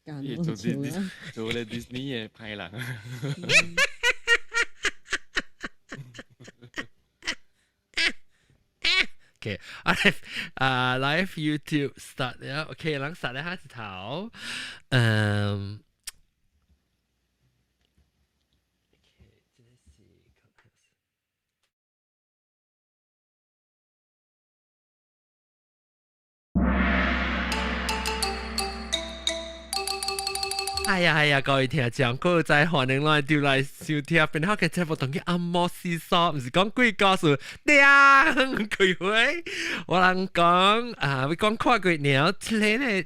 幹好笑啦。做咧 Disney 嘅派人。OK，live YouTube start 了 OK， 咱 start 開始頭，係啊，各位聽眾，各位在歡迎來調來收聽，變好嘅節目同佢按摩思索，唔是講鬼故事，佢會，我能講會講跨過鳥，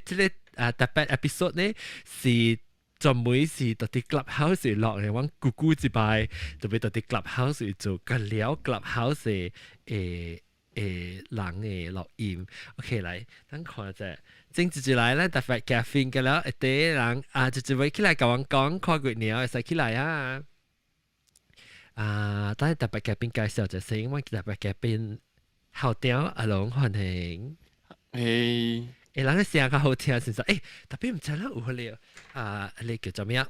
這個特別 episode 呢是專門是到啲 clubhouse 落嚟，揾姑姑一擺，就俾到啲 clubhouse 做個了 clubhouse 人嘅錄音 ，OK 嚟，等看下。正住嚟咧，特別 caffeine 嘅啦，啲人就會起來講跨過鳥，使起來啊！但係特別 caffeine 介紹就係因為特別 caffeine 後調阿龍歡迎。人嘅聲較好聽，先生。特別唔知啦，有佢哋你叫做咩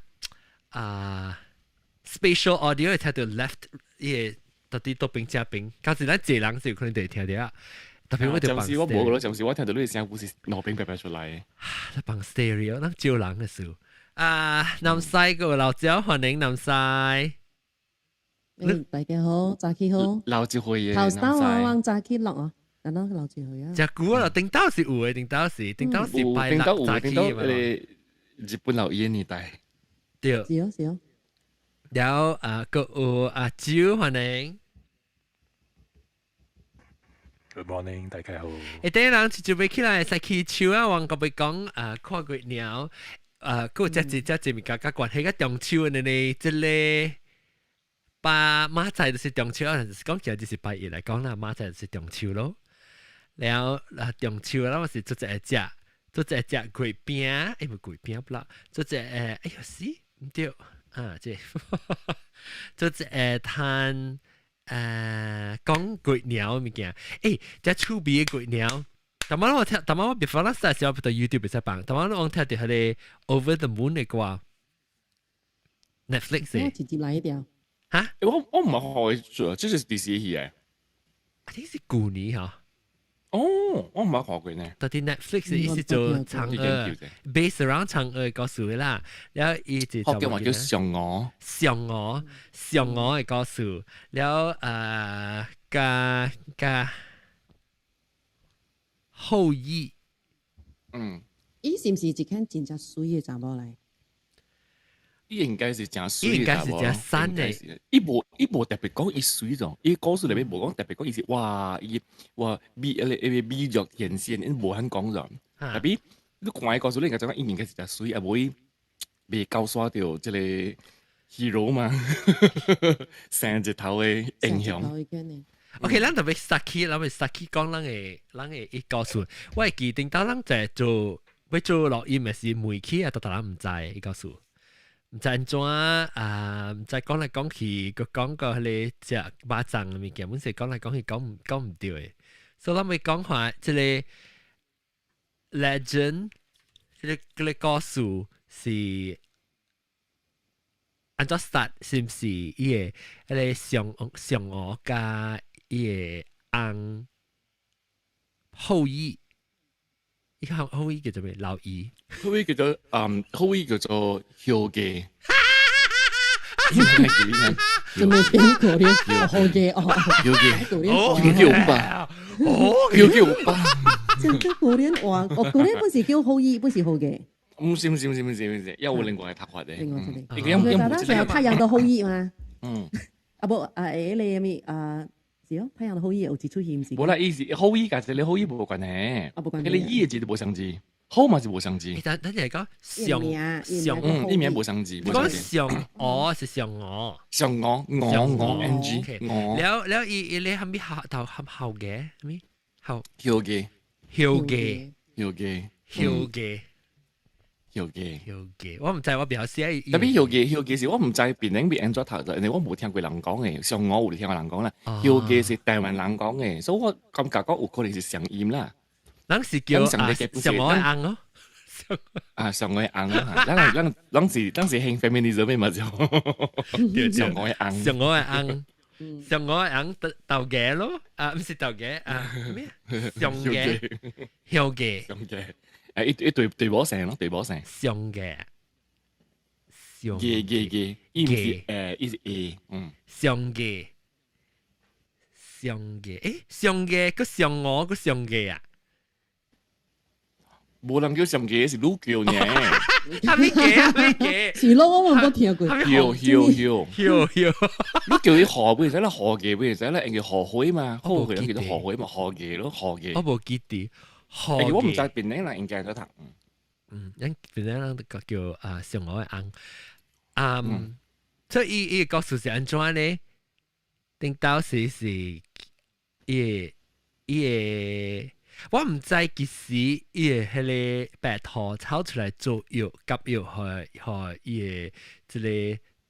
spatial audio 聽到 left 嘢，到啲多邊加邊，假使咱這人就可能會聽到啊。特別我哋暫時我冇咯，暫時我聽到呢啲聲，好似羅賓白出嚟。你放 stereo， 咱照人嘅事。南西個老趙歡迎南西。大家好，早起好。老趙會嘅。頭先我早起落啊，等等老趙去啊。只股啊，頂到是有嘅，頂到是拜六早起嘅嘛。日本老嘢年代。對。是哦。有個有阿趙歡迎。Good morning， 大家好。第一人就要起來，使去樹啊，往嗰邊講看過鳥，嗰隻咪加關係個中秋呢？你即係把馬仔就是中秋，講起來就是拜一嚟講啦，馬仔就是中秋咯。然後中秋啦，我是做一隻桂餅，唔係桂餅不啦，做隻哎呀死唔對即做隻攤。講鬼鳥物件，只趣味嘅鬼鳥。但晚我別放啦，實時我到 YouTube 使放。但晚我睇到佢哋 Over the Moon 嘅話 ，Netflix 嘅。直接嚟一條。嚇？我唔係學咗，這是第幾期嘅？呢是舊年嚇。哦，我唔係學過呢。到啲 Netflix 意思做嫦娥 ，base around 嫦娥故事啦。然後一直就叫嫦娥嘅故事。然後加後羿。伊是唔是一間真正水嘅查某嚟？應該是正水，應該是正山嘅。伊無特別講伊水咗，伊故事裏面無講特別講伊是美若天仙，伊無肯講咗。特別你看伊故事，你應該講伊應該是正水，啊會未教刷掉即個 hero 嘛，成隻頭嘅影響。OK， 咱特別 Saki 講咱嘅伊故事，我係記定到咱在做要做錄音嘅時，每期啊，都人唔知伊故事。唔知安怎唔知講嚟講去，個講個你隻巴掌嘅物件，本時講嚟講去講唔對嘅，所以咱咪講下即個 legend，即個故事是安怎 start， 是唔是伊個嫦娥加伊個翁後羿？依個後羿叫做咩？老二。後羿叫做後羿。做咩邊個咧？後羿哦，後羿吧，真係古典話，古典本是叫後羿，不是後羿。唔是，有另外嘅讀法嘅。另外嘅，佢成日太陽的後羿嘛。你是哦，太陽的後羿有一出戲唔是？冇啦，意思後羿其實你後羿冇關係，你依個字就冇生字，好嘛就冇生字。但係講呢名冇生字。你講嫦娥是嫦娥，我 NG， แล้ว你係咪後嘅咩？後羿，我唔知我比較少。特別羿是我唔知邊領邊安怎讀咗，因為我冇聽過人講嘅，嫦娥有聽過人講啦。羿是台灣人講嘅，所以我感覺講有可能是上音啦。咱是叫嫦娥嘅翁咯，上我紅啦，咱是興 feminism 咩嘛就，上我紅，上我紅。上我養豆嘅咯，唔是豆嘅咩？上嘅，香嘅，上嘅，一對波聲咯，對波聲。上嘅，上嘅，伊唔是伊是 A， 上嘅，上嘅，上嘅個上我個上嘅啊！無人叫上嘅是女叫呢，係咩嘅？是咯，我冇聽過。叫，你叫伊河不如使啦，河嘅不如使啦，人叫河海嘛，好佢叫做河海嘛，河嘅咯，河嘅。我冇記啲，河嘅。我唔知邊啲人應該都讀。因邊啲人叫上我紅，所以伊個故事係安怎呢？定到時伊我唔知幾時伊個迄個白兔炒出來做藥，夾藥互伊個即個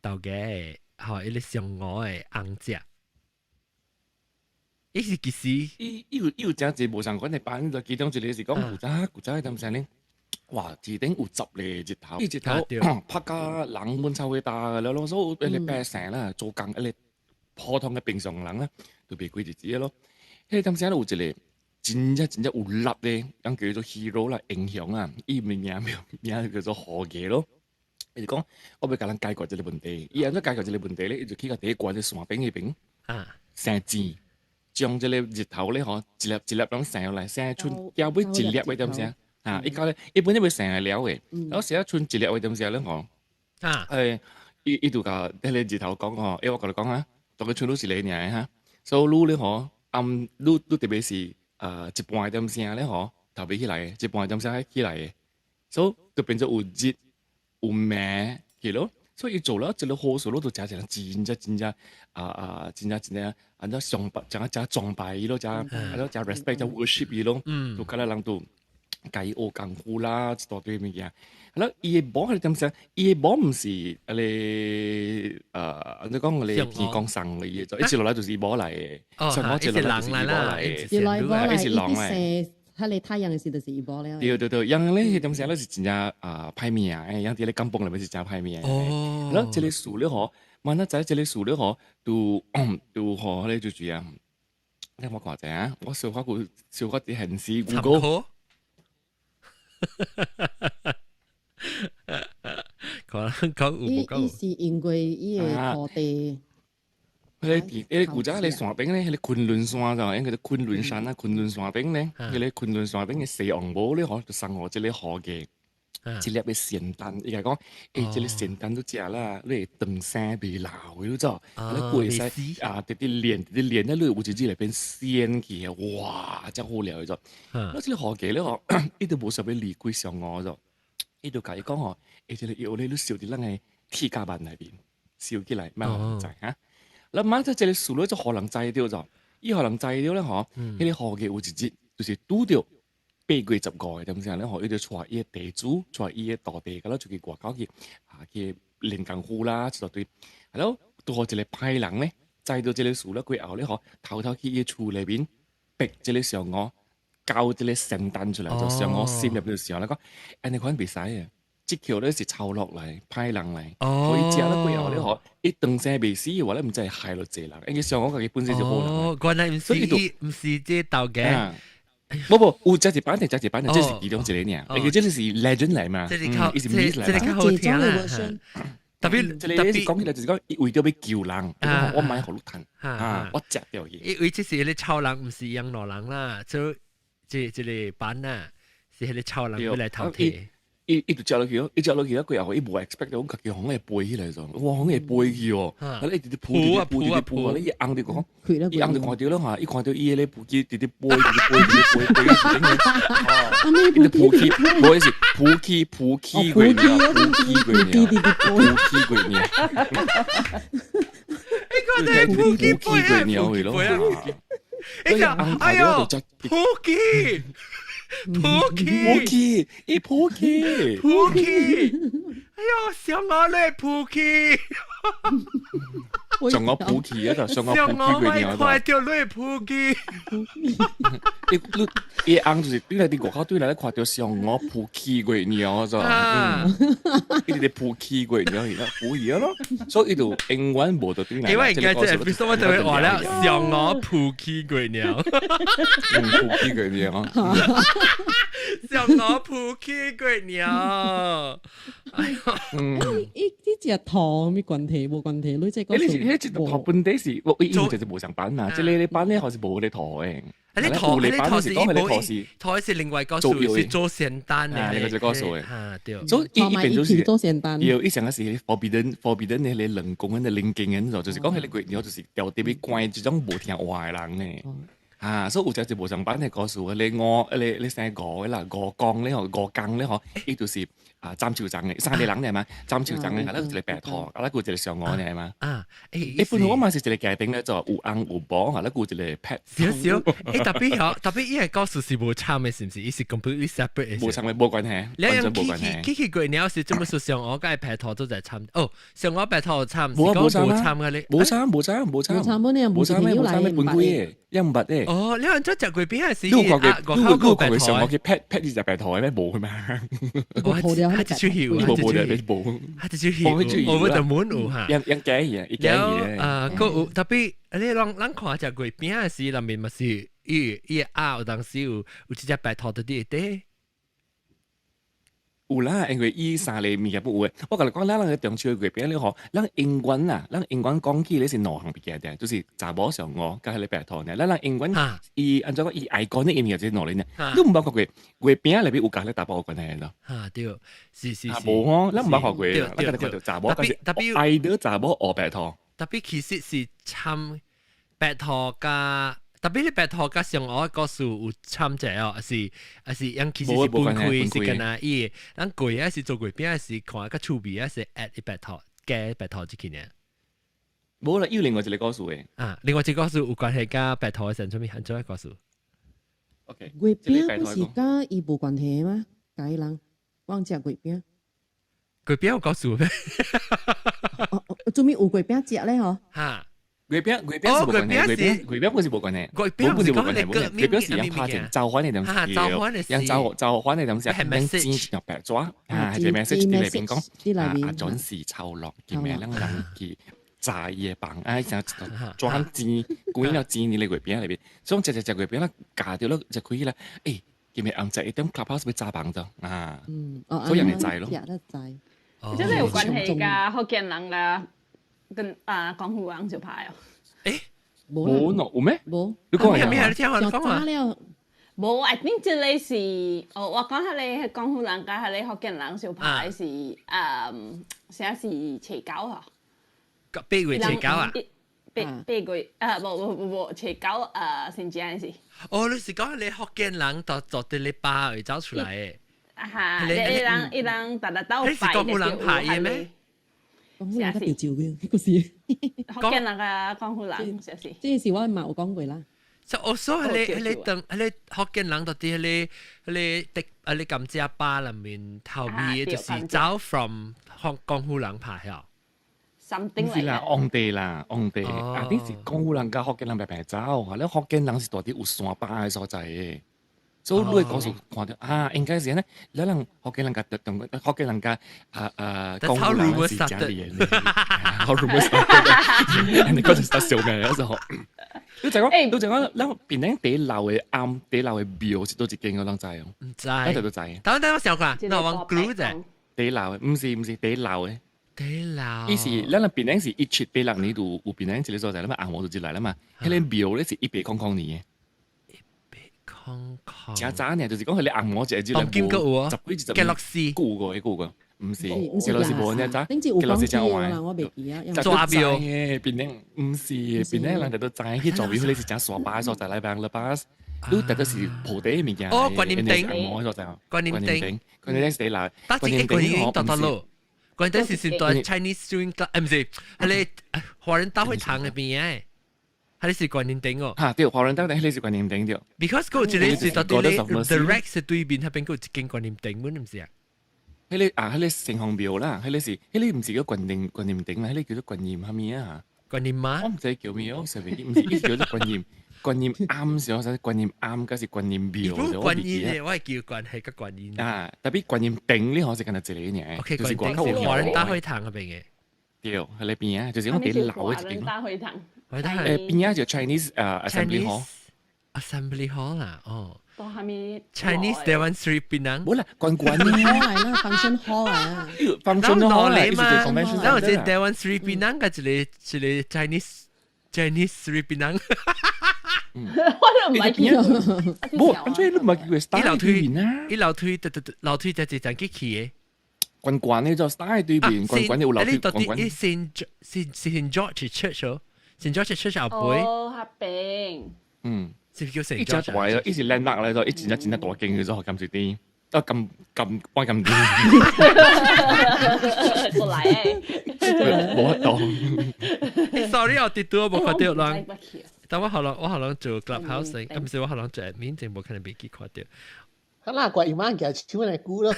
豆嘅，互伊個上鵝嘅紅食。伊是幾時？伊有正字無相關嘅版，就其中一個是講古早點聲咧，哇！置頂有10個日頭，日頭拍甲人滿超會大嘅咯，所以你百姓啦，做工一個普通嘅平常人啦，就別過日子咯。迄點聲有一個。真正有力咧，咁叫做 hero 啦，英雄啊，伊名叫做何嘅咯。伊就講，我要甲咱解決這個問題。伊安怎解決這個問題咧？伊就去個第一關嘅山頂嗰邊，生錢，將這個日頭咧，嗬，一粒咁生落來，生出腰尾一粒嘅點聲啊！伊講咧，一般都會生係了嘅，然後生出一粒嘅點聲咧，嗬，伊就甲迄個日頭講嗬，我甲你講啊，當佢出到是你爾哈，所以愈咧嗬，愈特別是。一半點聲咧，嗬，頭尾起來嘅，一半點聲起來嘅，所以就變咗有日有命嘅咯。所以做咗一個好數咯，就真真真安怎上拜，真崇拜伊咯，真 respect， 真 worship 伊咯，就咁樣人都教伊學功夫啦，一大堆物件。係咯，伊嘅帽係點聲？伊嘅帽唔是你你講我哋天光生嘅嘢，就一直落來就是帽嚟嘅。上我一直落來就是帽嚟嘅，一來帽嚟，一啲射喺你太陽嘅時就是帽咧。對，因咧點聲咧是真正歹命誒，因啲咧金崩裏面是真歹命。係咯，這個樹咧嗬，萬一仔這個樹咧嗬，都嗬咧就住啊！你我講者啊，我小可啲hen士古高。伊是因為伊個土地，迄個古早迄個山頂咧，迄個昆崙山就，因個昆崙山啊，昆崙山頂咧，迄個昆崙山頂嘅西王母咧，嗬，就送我這個河嘅，一粒嘅仙丹，伊講，這個仙丹都食啦，你長生未老嘅，你知道？你過世啊，直練，你有一日嚟變仙去，哇，真好料嘅咗。那這個河嘅咧，嗬，伊都冇啥要離開上我咗。伊就甲伊講吼，這個藥咧，你燒伫咱嘅鐵甲板內邊燒起來，乜人知嚇？嗱，晚即係個樹咧，就可能知到咗，伊可能知到咧，嗬，迄個河嘅有一日就是拄到8月15嘅點先咧，嗬，伊就帶伊嘅地主，帶伊嘅大地，咁啦，就去外口去練功夫啦，一大堆，係咯，到一個歹人咧，知到這個樹咧，佢後咧，嗬，偷去伊厝裏邊逼這個上鵝。交啲咧聖誕出嚟，就上我心入邊嘅時候咧講，你可能別使啊！即橋咧是抄落嚟，派人嚟，可以食得過後咧可，一頓聲未死嘅話咧，唔真係害到濟人。因為上我自己本身就好人，原來唔是即豆嘅，冇，有隻一版定，即是其中一個呢。而且呢是 legend 嚟嘛，係較好聽啦。特別講起來就是講，為咗要叫人，我買好多炭，我食掉嘢。因為即是啲超人，唔是養老人啦，就。這個班啊，是迄個超人要來偷睇。伊就食落去咯，伊食落去咧，佢又伊無 expect 到，佢叫紅嘅背起來咗，哇，紅嘅背去哦，你直直鋪，你一硬啲講，伊硬就看到啦嚇，伊看到伊咧鋪機直直背，伊就鋪機，唔是鋪機佢呢，你講係鋪機佢呢咯。哎呦，撲機，哎呦，上我咧撲機。上我普奇啊，就上我普奇上我鬼鸟快掉落普奇，伊翁就是对来啲外口对来咧看到上我普奇鬼鸟就，伊哋普奇鬼鸟而家普嘢咯，所以就英文冇得對來。因為而家即係 episode 就會話咧，上我普奇鬼鳥，普奇鬼鳥，上我普奇鬼鳥。呢隻堂咩關係？冇關係，女仔嗰時。你直頭本地是，我以前就冇上班啊，即係你班咧好似冇你台嘅。你台是台是另外個數是做仙丹嘅，另外個數嘅。嚇對。所以一邊就是做仙丹。有一成嘅是 forbidden 你人工嘅靈經嘅，就是講佢哋鬼鳥就是掉啲俾怪這種冇聽話嘅人咧。所以有隻就冇上班係個數嘅，你成個嘅啦，個鋼咧，個更咧，嗬，呢度是。站潮鎮嘅，三地人嚟嘛，站潮鎮嘅，係啦，一個白駝，係啦，個就係上岸嘅係嘛。一般我嘛是一個家庭咧，就有翁有寶，係啦，個就係 pet。少，特別依個故事是冇參嘅，是唔是？伊是 completely separate 嘅。冇參嘅，冇關係。你用 Kiki 鬼鳥是做乜事？上岸嘅白駝都在參。哦，上岸白駝參，冇參嘅你。冇參，冇參咩？冇參咩？半個月，一五八咧。哦，你話咗隻鬼邊係死嘅？個佢上岸嘅 pet 呢隻白駝咩？冇佢嘛。他就曉，他就曉，我就滿有嚇。人解嘢，個特別你人看隻鬼邊係時，裡面咪是伊有當時有一隻白兔的啲啲。有啦，因為伊三類物件不有嘅。我甲你講，咱個中秋嘅鬼邊你嗬，咱英文啊，咱英文講起你是兩項物件嘅，就是查某上岸加迄個白兔呢。咱英文伊按照講伊愛講的意味就是兩類呢。你唔捌學過鬼邊裏邊有加咧打包嘅關係咯？對，是。冇哦，咱唔捌學過，咱睇到查某，但是愛得查某學白兔。特別其實是參白兔加。特別你白兔加上我個數有參者哦，是因其實是分開是跟啊伊，咱貴啊是做貴邊啊是看個趣味啊是 add 白兔加白兔之間嘅。冇啦，要另外一個個數嘅。另外一個個數有關係加白兔嘅成出面很重要個數。OK。貴邊不是加伊無關係嗎？家人忘記貴邊。貴邊有個數咩？做咩有貴邊食咧？嗬。嚇。鬼標是冇關係，鬼標不是冇關係，鬼標不是冇關係，鬼標是讓拍成召喚那種事，讓召喚那種事，讓剪入白抓，係 message 啲嚟邊講，準時湊落，見咩人去炸嘢棒，想裝剪，故意要剪你嚟鬼標裏邊，所以隻鬼標啦，架掉咯就可以啦，見咩暗仔一點 clubhouse 俾炸棒咗，所以人哋制咯，真係有關係㗎，福建人㗎。跟江湖人就牌哦。冇喏，有咩？冇。你講係咩？你聽我講啊。冇，I think 即係是，我講下你係江湖人家，係你福建人就牌是寫是斜狗嗬。八月斜狗啊？八月冇斜狗先至係是。哦，你是講你福建人做啲你巴會走出嚟嘅。你人大家都你是江湖人牌嘅咩？講好難得調嘅呢個事，福建人嘅江湖人，即係我冇講過啦。就我所你等你福建人到啲你咁只巴裏面後面就是走 from 江湖人牌啊。唔是啦，昂地，啲是江湖人加福建人白走，你福建人是到啲有山巴嘅所在嘅。所以你講數看到應該是呢，你人福建人家同福建人家江湖人是假嘢，好 rumor started，你嗰陣時笑咩？有時候，你就講，你邊啲地樓嘅啱，地樓嘅廟是都只見嗰兩仔哦，唔知，一直都知。等我想下，我往 glue 啫，地樓嘅，唔是地樓嘅。地樓，伊是咱邊啲是一出俾人呢度，有邊啲一個所在，咁啊硬我就知嚟啦嘛。迄個廟咧是100年嘅。正早呢，就是講佢哋按摩隻之類，金個喎，十幾隻嘅樂士，顧個，唔是嘅樂士冇呢咋，嘅樂士真玩，我未記啊，做阿表嘅，邊啲唔是，邊啲人哋都知，去做表你是真傻巴所在嚟辦啦巴，都特登是鋪地物件，哦，觀念頂，按摩所在，觀念頂，觀念頂死啦，觀念頂得咯，觀念頂是算在 Chinese swing club，唔是，係你華人都會唱嘅邊嘅。係是觀念頂哦。對，華人兜底係是觀念頂掉。Because 嗰個你是到底你 direct 是對面嗰邊嗰間觀念頂，唔是啊？迄個城隍廟啦，迄個唔是個觀念頂啦，迄個叫做觀念蝦米啊？觀音媽，我唔知叫咩，我成日唔知叫做觀音啱上，或者觀音啱，嗰是觀音廟。觀音嘅，我係叫觀係個觀音。啊，特別觀音頂呢，我是跟住這裡嘅。OK，就是觀音是華人大會堂嗰邊嘅。對，喺裏邊啊，就是我哋老嘅一邊。大會堂。邊啊就 Chinese Assembly Hall。Assembly Hall 啦，哦。到下面 Chinese Dewan Sri Penang。冇啦，關關呢 hall 嚟啦，function hall 嚟啊。function hall 嚟嘛，然後就 Dewan Sri Penang 嘅一個 Chinese Sri Penang。我都唔係叫。冇，所以你唔係叫佢 Star 對面啊？樓梯就係幾期嘅。關關呢就 Star 對面，關關有樓梯，關關。Saint George Church 咯，Saint George Church 後背。哦，合併。嗯。是叫 Saint George。一隻位咯，一時 landmark 咧就一剪得大徑嘅咗，咁少啲，都咁幫咁啲。過嚟誒。冇得當。Sorry， 我跌到我冇看到啦。但我可能做 clubhouse，咁時我可能做 admin，就冇可能俾佢看到。可能怪姨媽嘅手嚟估咯，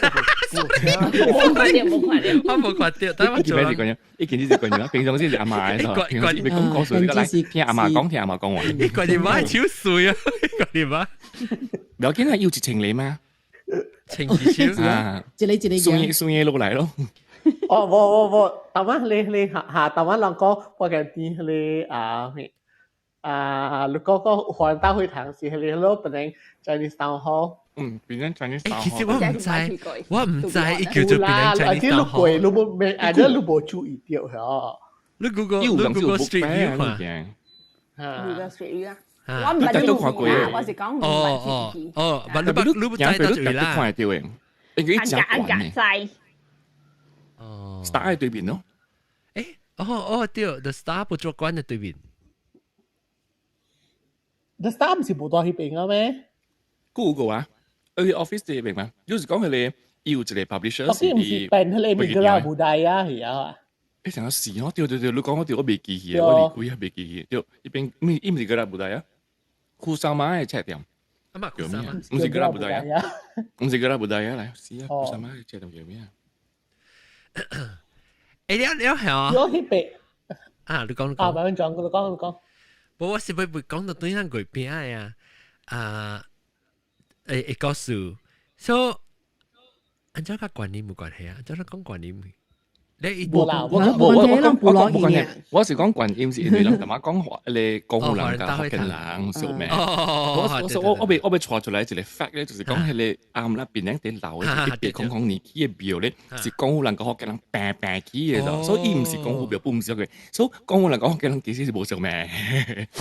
我冇看到，但我做。呢件呢就講平常先係阿嫲喺度，平常先講講水㗎啦，聽阿嫲講話。呢個電話係超水啊！呢個電話。唔要緊係要接情理咩？情節超啊！接你送嘢落嚟咯。哦，冇，但係你下，但係兩個我嘅啲你如果個華人大會堂是你攞本嚟 Chinese Town Hall。變成 Chinese Town Hall。其實我唔知，叫做變成 Chinese Town Hall。你冇咩，你冇注意到係你 Google Street View 嘛？Google Street View 啊！我唔係都看過嘅，我是講唔係哦，你唔知得罪啦。看到嘅，你幾隻慣嘅。哦 ，Star 喺對面咯。對 ，The Star 不做官嘅對面。The Star 唔是冇多去邊嘅咩 ？Google 啊，佢 office 對面嘛，有時講佢哋要一個 publisher。我見唔是變佢哋咪個啦，冇大啊，係啊。你成個事咯，對，你講我我未記起啊，我離鬼啊未記起，對，一邊唔是個啦，冇大啊。庫沙馬嘅赤店，叫咩啊？唔是個啦，冇大啊，唔是個啦，冇大啊，嚟試啊，庫沙馬嘅赤店叫咩啊？你係啊？我去邊啊？你講。你講。我是不講到對人鬼片呀？告訴，所以按照個觀念冇關係啊，按照講觀念。冇啦，我是講觀音是因為人同我講你講好人家福建人熟名。我被傳出來一個 fact 咧，就是講係你啱啦，邊兩啲老嘅別講年紀嘅廟咧，是講好人家福建人病起嘅咯，所以唔是講好廟，不唔是佢，所以講好人家福建人其實是冇熟名，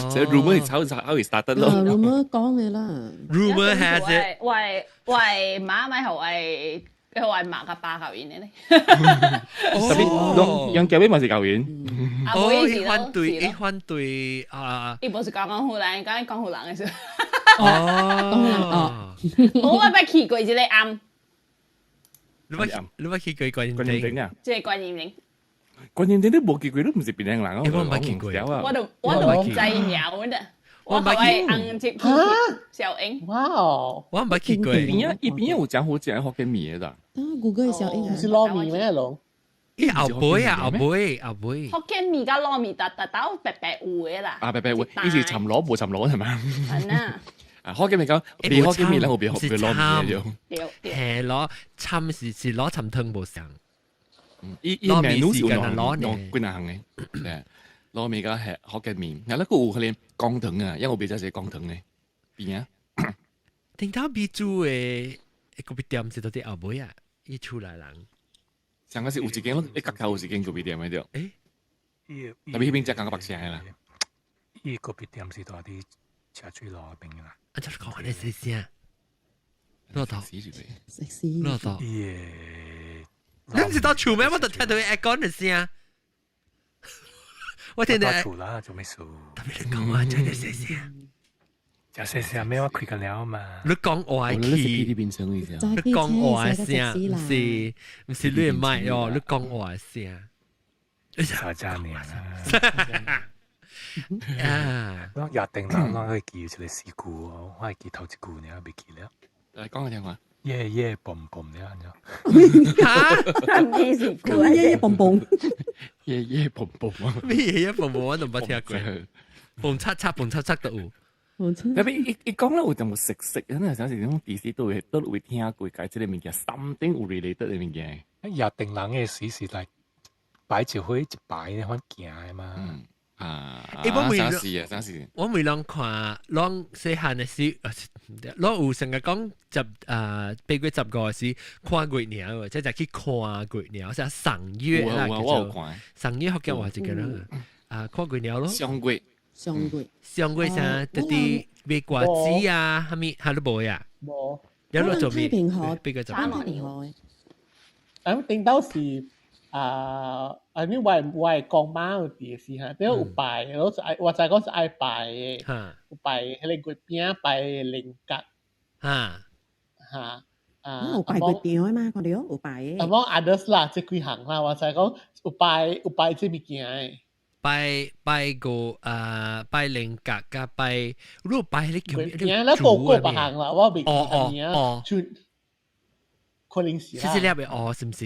所以 rumor 係炒會 start 得咯。rumor 講嘅啦 ，rumor has it。喂，馬咪係喂。佢話馬嘅巴教員咧，特別用教邊咪是教員。反對啊！呢部是講好難，講好難嘅事。哦，我咪奇怪之類啱。你咪奇怪觀音頂啊！即係觀音頂。觀音頂都冇奇怪，都唔是變靚人。我唔係奇怪啊！我都唔知有的。我係硬接小英。哇哦！我唔係奇怪。一邊有講好正福建米的。Google 小英是糯米咩龍？後背。福建米加糯米特豆白白糊嘅啦。啊，白白糊，呢是尋螺冇尋螺係咪？係啊。啊，福建米講，別福建米咧，我別糯米嘅係攞參是攞尋湯冇上。依 menu 是攞幾難行嘅。糯米個係福建麵，然後咧個有佢哋江藤啊，因為我比較食江藤嘅，邊啊？聽到比煮嘅個別店是到啲後尾啊，一出來人。上個是有一間咯，一角頭有一間個別店喺度。特別嗰邊只講個白聲嘅啦。依個別店是到啲茶水路嗰邊嘅啦。啊，就是講你食先啊，攞到，食先，攞到。你唔是到厝咩？我就聽到佢講你先。我聽到。厝啦，做咩事？特別你講話真係食先。就食食咩？我開緊了嘛。你講外企，你講外聲，唔是亂賣哦。你講外聲，啥家年啊？我約定啦，我去記出嚟事故，我係記頭一句呢，未記了。嚟講個聽話。耶嘣嘣呢？嚇？唔知事故。耶嘣嘣。夜夜蹦蹦啊，咩嘢一蹦蹦我都冇聽過，蹦擦擦都有。特別一講咧，有就冇食嗰陣，有時啲電視都會聽過解即係物件，something 有 related 嘅物件。亞定人嘅時是嚟擺朝開一擺咧，可行嘅嘛。啥事？我未啷看，啷細漢嘅時，啷有成日講8月10個時看月鳥，即係去看月鳥，即係賞月啦，叫做賞月，學叫話一個啦，看月鳥咯。上月啥？特啲賣瓜子啊，係咪？係都冇呀？冇。有落做咩？太平河8月10太平河。咁頂到時อันนี้วัยกองม้าดีสิฮะแต่อุปายแล้วว่าใจก็จะไอไปอุปายให้เล่นก๋วยเตี๋ยวไปเล่นกัดฮะอุปายก๋วยเตี๋ยวมาคนเดียวอุปายแต่ว่าอันเดอร์สล่ะจะคุยหัง啦ว่าใจก็อุปายจะมีกี่ไงไปเล่นกัดกับไปรูปไปเล็กๆแล้วโกโก้ปะหังล่ะว่าเป็นอันนี้ชุดคนลิงสีล่ะ是是唔是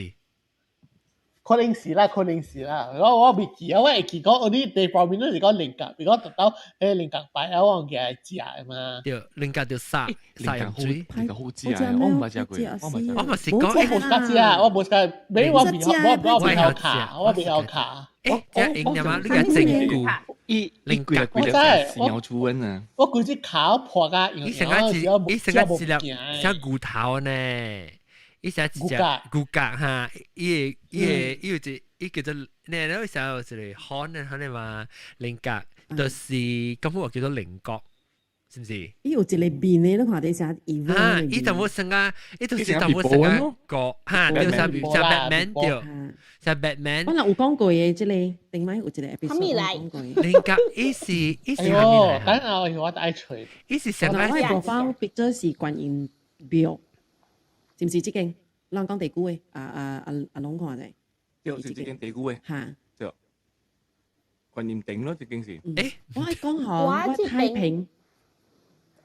คนเองสีละแล้วว่าบิกี้เอาไว้กี่ก็อันนี้เดย์พรอมินส์ก็ลิงก์บิก็ตัด到ลิงก์ไปแล้วว่าแกจีอ่ะมาเดี๋ยวลิงก์เดี๋ยว撒入水ลิงก์好จีอ่ะ我唔係食過我咪是講我冇加จีอ่ะ我冇加俾我邊有卡我邊有卡即係應嘛呢個整固ลิงก์佢哋是有出温啊我估計卡破㗎你成個資料像骨頭呢伊只骨骼哈，伊有一叫做呢，那時候就是漢呢，漢呢話菱角，就是咁我叫做菱角，是唔是？伊有一個面呢，你看啲啥evil啊？伊就冇成個，伊就是就冇成個角，哈，就係 Batman 掉，就 Batman。我嗱有講過嘅，即係定咪有一個 episode 講過嘅。菱角，伊是係咪嚟？等下我愛吹。伊是成個。我係講翻 picture 是觀音廟。是唔是即間？咱講地古嘅，阿龍看者。對，是即間地古嘅。嚇。對。觀音頂咯，即間是。誒，我係講好，我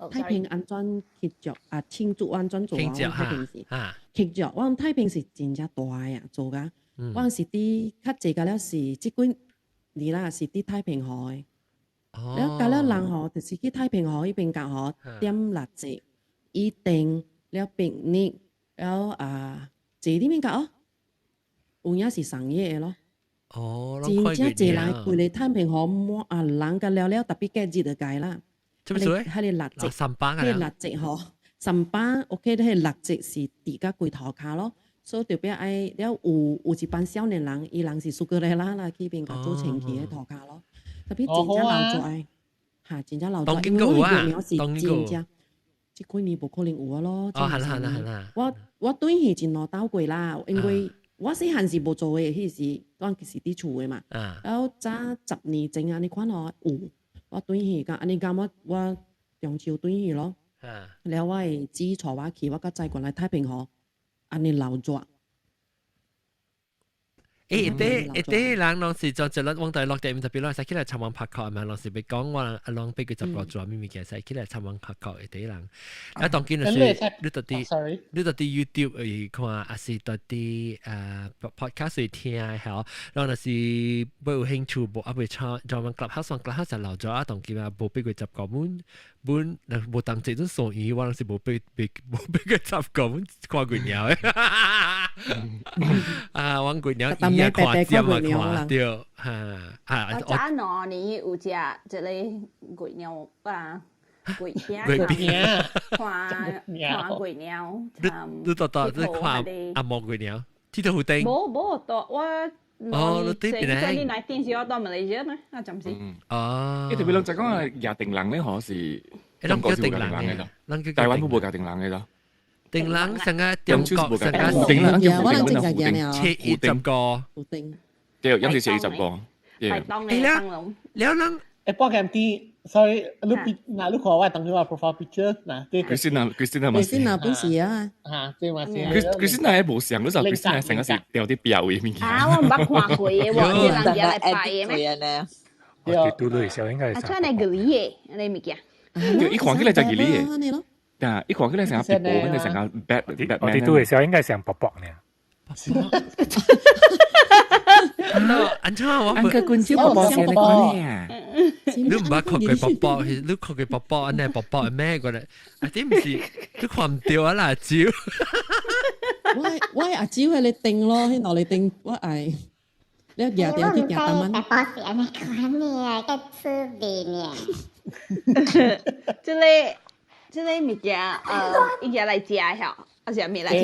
太平安怎慶祝慶祝安怎做啊？太平是。慶祝，我太平是真正大呀，做噶。我是啲較濟個了是即幾年啦，是啲太平河嘅。แล้วก็แล้วหลังหอแต่สิที่ไทยเพียงหออีเป็นกะหอเตรียมหลักเจอีเต็งแล้วปิกนิกแล้วเจที่เป็นกะ有影是上夜咯真正坐來規個太平河人個了了特別假日就解啦迄個六節迄個六節吼三八 OK 迄個六節是佇甲規頭殼咯所以特別愛了有一班少年人伊人是蘇格啦去邊個做前期的頭殼咯特別真正老早愛嚇真正老早因為月苗是真正即幾年無可能有咯我對迄真老鬥過啦因為我細漢是無做嘅，迄時當其時佇厝嘅嘛。然後早10年前安尼看吼有，我對迄個安尼講我中秋對迄咯。แล้ว我係指帶我去，我甲載過來太平河，安尼老早。啲人攏是做一粒往大落地唔特別咯，使起來參網拍扣係咪？攏是別講我阿攏俾佢10個做咩物件，使起來參網拍扣嘅啲人。啊，當見就是你到啲 YouTube 去看，還是到啲podcast 去聽係，然後就是冇有興趣冇啊，會唱做完 clubhouse 就留咗啊，當見啊冇俾佢10個本冇當這種送語，我攏是冇俾佢10個本跨過鳥嘅。往月鳥伊啊看尖啊看對我早兩年有食一個月鳥月餅看月鳥你到看阿莫月鳥剃頭定冇到我2019來電視我到馬來西亞呢啊暫時你特別兩隻講係廿定人咧，可是兩個定人嘅，台灣冇廿定人嘅咯。定人成個中國成個定人叫我諗正嘅定切20個，對，有時切20個。係當你當龍。แล้วนั่งโปรแกรมที่ sorry ลูกขอว่าตั้งที่ว่า profile picture นะที่ Christina 本事啊即係話 Christina 係冇上嗰時候 Christina 成個時掉啲表嘅面。我唔捌看過嘅喎，啲人嘢嚟拍嘅咩？對對，小應該係。出嚟嘅嘢，你物件。一看起來就係嘢。但一看起來成個 people， 跟住成個 Batman。我哋都係小應該成薄薄呢。安怎我安個罐招寶寶嘅你講咩啊？你唔係學佢寶寶，你學佢寶寶，安尼寶寶係咩過嚟？啊啲唔是，你看唔掉啊辣椒。我阿椒係你定咯，喺度你定我係。你日點啲日當蚊？boss anh có nè cái sư gì nè 即係物件伊家來食嚇，還是未來食？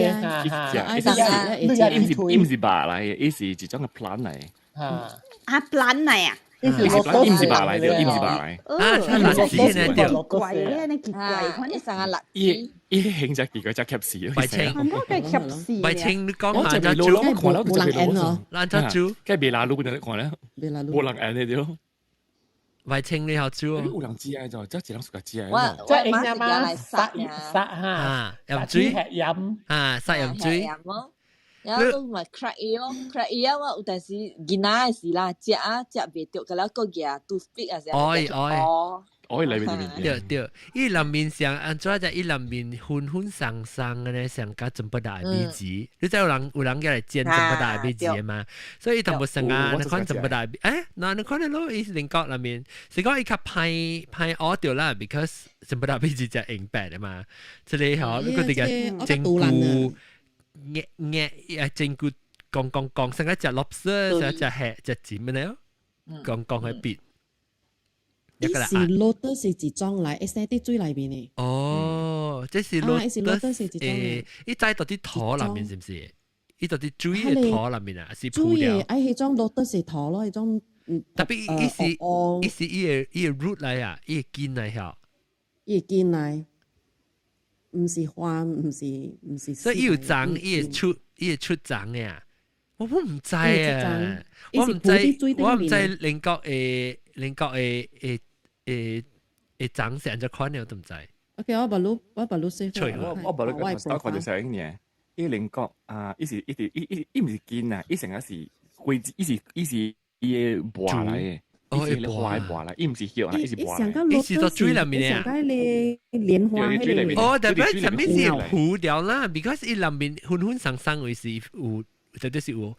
伊唔是白嚟嘅，伊是一種嘅 plant 嚟。plant 嚟啊！伊唔是白嚟嘅，伊唔是白嚟。辣子呢條。怪咧，你奇怪，可能成日辣。伊興只幾個只 cap 士，白青，很多嘅 cap 士。白青你講我就下未攞，我看到就未攞。爛咗豬，梗係未拿攞嘅，你看咧，冇人眼你啲。白青你好豬有人知啊，就即係人熟知啊。即係啱啱殺嚇，飲水飲殺飲水。然後都咪 crack 咯 ，crack 啊！我有陣時見那時啦，食袂着，個了個嘢 toothpick 啊，我喺裏面對，伊裡面上安怎就伊裡面昏昏生生嘅咧，上加真不大米子，你知有人叫嚟煎真不大米子嘛？所以同部成啊，你看真不大米，嗱你看你攞伊鄰國裡面，是講伊較派我掉啦 ，because 真不大米子就硬白啊嘛，即係嗬，你嗰啲嘅整固。整骨講，成一隻 lobster， 成一隻蝦，隻尖嘅咧，講去別。一個是 lotus 是一種嚟，一些啲水裏邊嘅。哦，即是 lotus 是一種嘅。依在到啲土裏面是唔是？依到啲水嘅土裏面啊，是鋪料。水嘅，迄種 lotus 是土咯，迄種。特別伊是伊個 root 嚟啊，伊個根嚟嚇。伊個根嚟。唔是花，唔是。所以要長，伊會出長嘅啊！我唔知啊，我唔知鄰國誒長成隻款，我都唔知。OK， 我把路先。我把路我看就成嘅，伊鄰國啊，伊唔是根啊，伊成日是灰，伊是伊個葉嚟嘅。伊是花花啦，伊唔是葉啦，伊是花。伊是到水裡面啊。你蓮花喺裏面。哦，但係上面是鋪掉啦 ，because 伊裡面昏昏生生嘅是有，即係有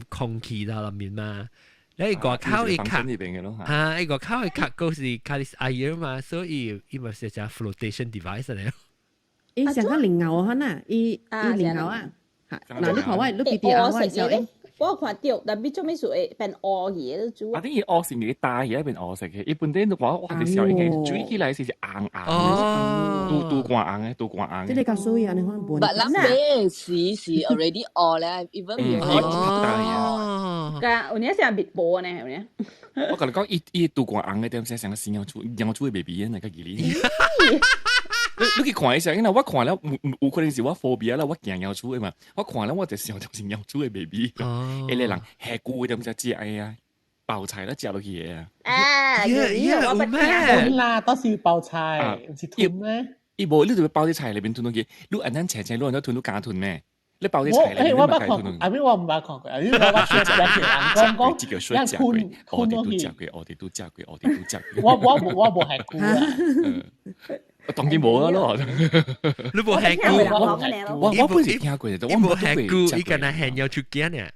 空氣喺裡面嘛。你個口一卡，一個口一卡嗰是卡啲 air 嘛，所以伊咪係隻 flotation device 嚟。伊上個蓮藕可能，伊蓮藕啊，嗱你看我，你 B B 啊，我時候誒。我看到，但係做咩做會變烏嘢做啊？啲嘢烏是咪大嘢變烏色嘅？一般啲話，我哋時候應該煮起來是硬嘅，都乾硬嘅，都乾硬嘅。即係你講水啊？你可能半。But 諗你是 already all 咧，even 哦。㗎，有啲成日別播呢，係咪？我同你講，伊都乾硬嘅，點解成個新娘出 baby 嘅那個幾年？你去看一下，因為我看了有可能是我 phobia 啦，我驚要出嘅嘛。我看了我就想就是要出嘅 baby。誒，你人下菇點就知哎呀，爆菜啦，食落去嘅啊。我不吞啦，都是爆菜，唔是吞咩？伊無你就爆啲菜裏邊吞落去，你按咱斜斜，你按咗吞到假吞咩？你爆啲菜裏邊，你咪假吞。阿邊我唔係講過，因為我學咗人講，這個水食過，我哋都食過，我哋都食過。我冇係菇啊。當然冇啦咯，你冇吃菇，我本時聽過，你冇吃菇，依個係現有出鏡嘅。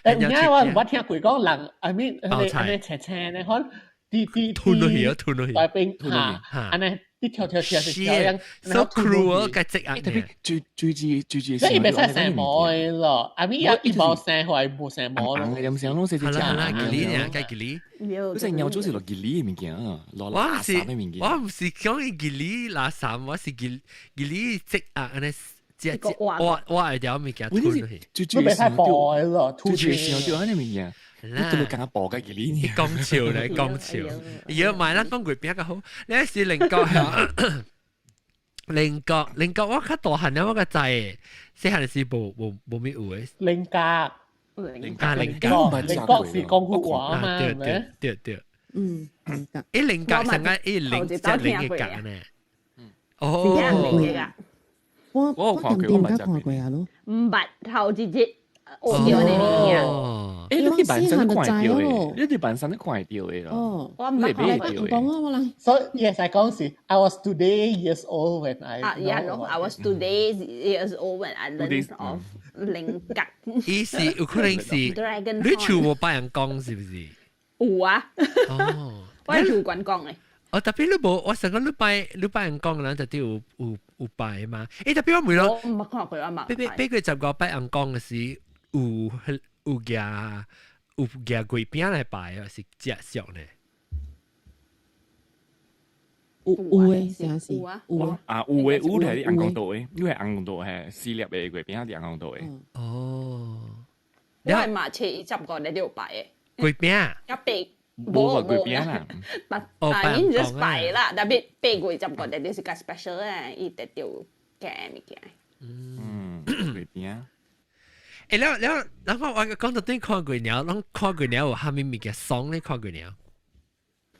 誒，我聽過講人，I mean，你斜斜咧，可能啲吞落去，外邊嚇，安尼啲跳樣，so cruel 嘅職業嘅。最，即係唔係成毛嘅咯，I mean 有啲冇成係冇成毛咯。有成咯，係啦，吉利啊，吉利。嗰隻牛豬是落吉利嘅物件啊，落垃圾嘅物件。我唔是講吉利垃圾，我是吉利職業安尼。我係有物件吞落去。都未太薄嘅咯，最少就安尼物件。你都冇講薄嘅吉利呢？講笑咧，講笑。如果買啦，講句比較好。你是鄰國係鄰國，我較大漢咧，我個仔細漢時冇咩有嘅。鄰國是講古話嘛，係咪？對。鄰國。鄰國成間鄰嘅格呢？哦。我近點解看過啊？咯，唔捌頭一日我叫你呀。你對bản身都看到嘅，你對bản身都看到嘅咯。我唔係講啊，我諗。So yes, I 講是 I was today years old when I. I was today years old when I learned of 靈格。意思有可能是你厝冇拜人講是不是？有啊。哦，我係厝管講嘅。特別你冇，我成個你拜人講嘅，就啲有拜嘛。特別我唔咯，我唔看佢啊嘛。俾佢10個拜人講嘅時，有夾鬼餅嚟拜啊，是食俗呢。有誒，是啊是。有嘅有係啲人講到嘅，因為人講到係撕裂嘅鬼餅係人講到嘅。哦，我係麻雀10個你都要拜嘅。鬼餅。一百。冇話鬼餅啦，但係just 拜啦，特別拜鬼10個，你都是個 special 嘅，一定要嘅物件。鬼餅。然後我講到對看鬼鳥，咱看鬼鳥有蝦米物件爽咧？看鬼鳥，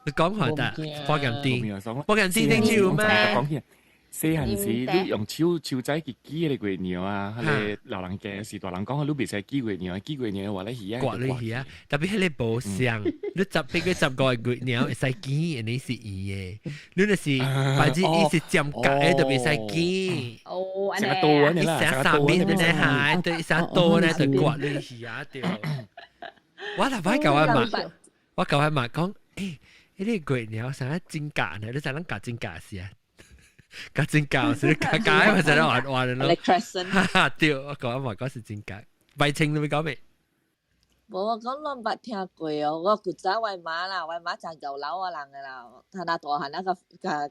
你講下得？波金丁有咩？細漢時你用手仔去記嗰啲鬼鳥啊，嗰啲老人家時大人講，你袂使記鬼鳥，記鬼鳥話你魚啊，刮你魚啊，特別係你無相，你10個鬼鳥會使記，你是魚嘅，你就是1%是尖角嘅，就袂使記。哦，成個多呢啦，成個3面咧係，對，成個多咧就刮你魚啊掉。我頭擺教我媽講，呢啲鬼鳥成日真假呢，你就能假真假事啊？假真假，是假假，咪就係玩咯。哈哈，對，我講話嗰時真假，為情你咪講咩？冇我講我捌聽過哦，我古早外媽啦，外媽真舊樓人嘅啦，佢那大漢那個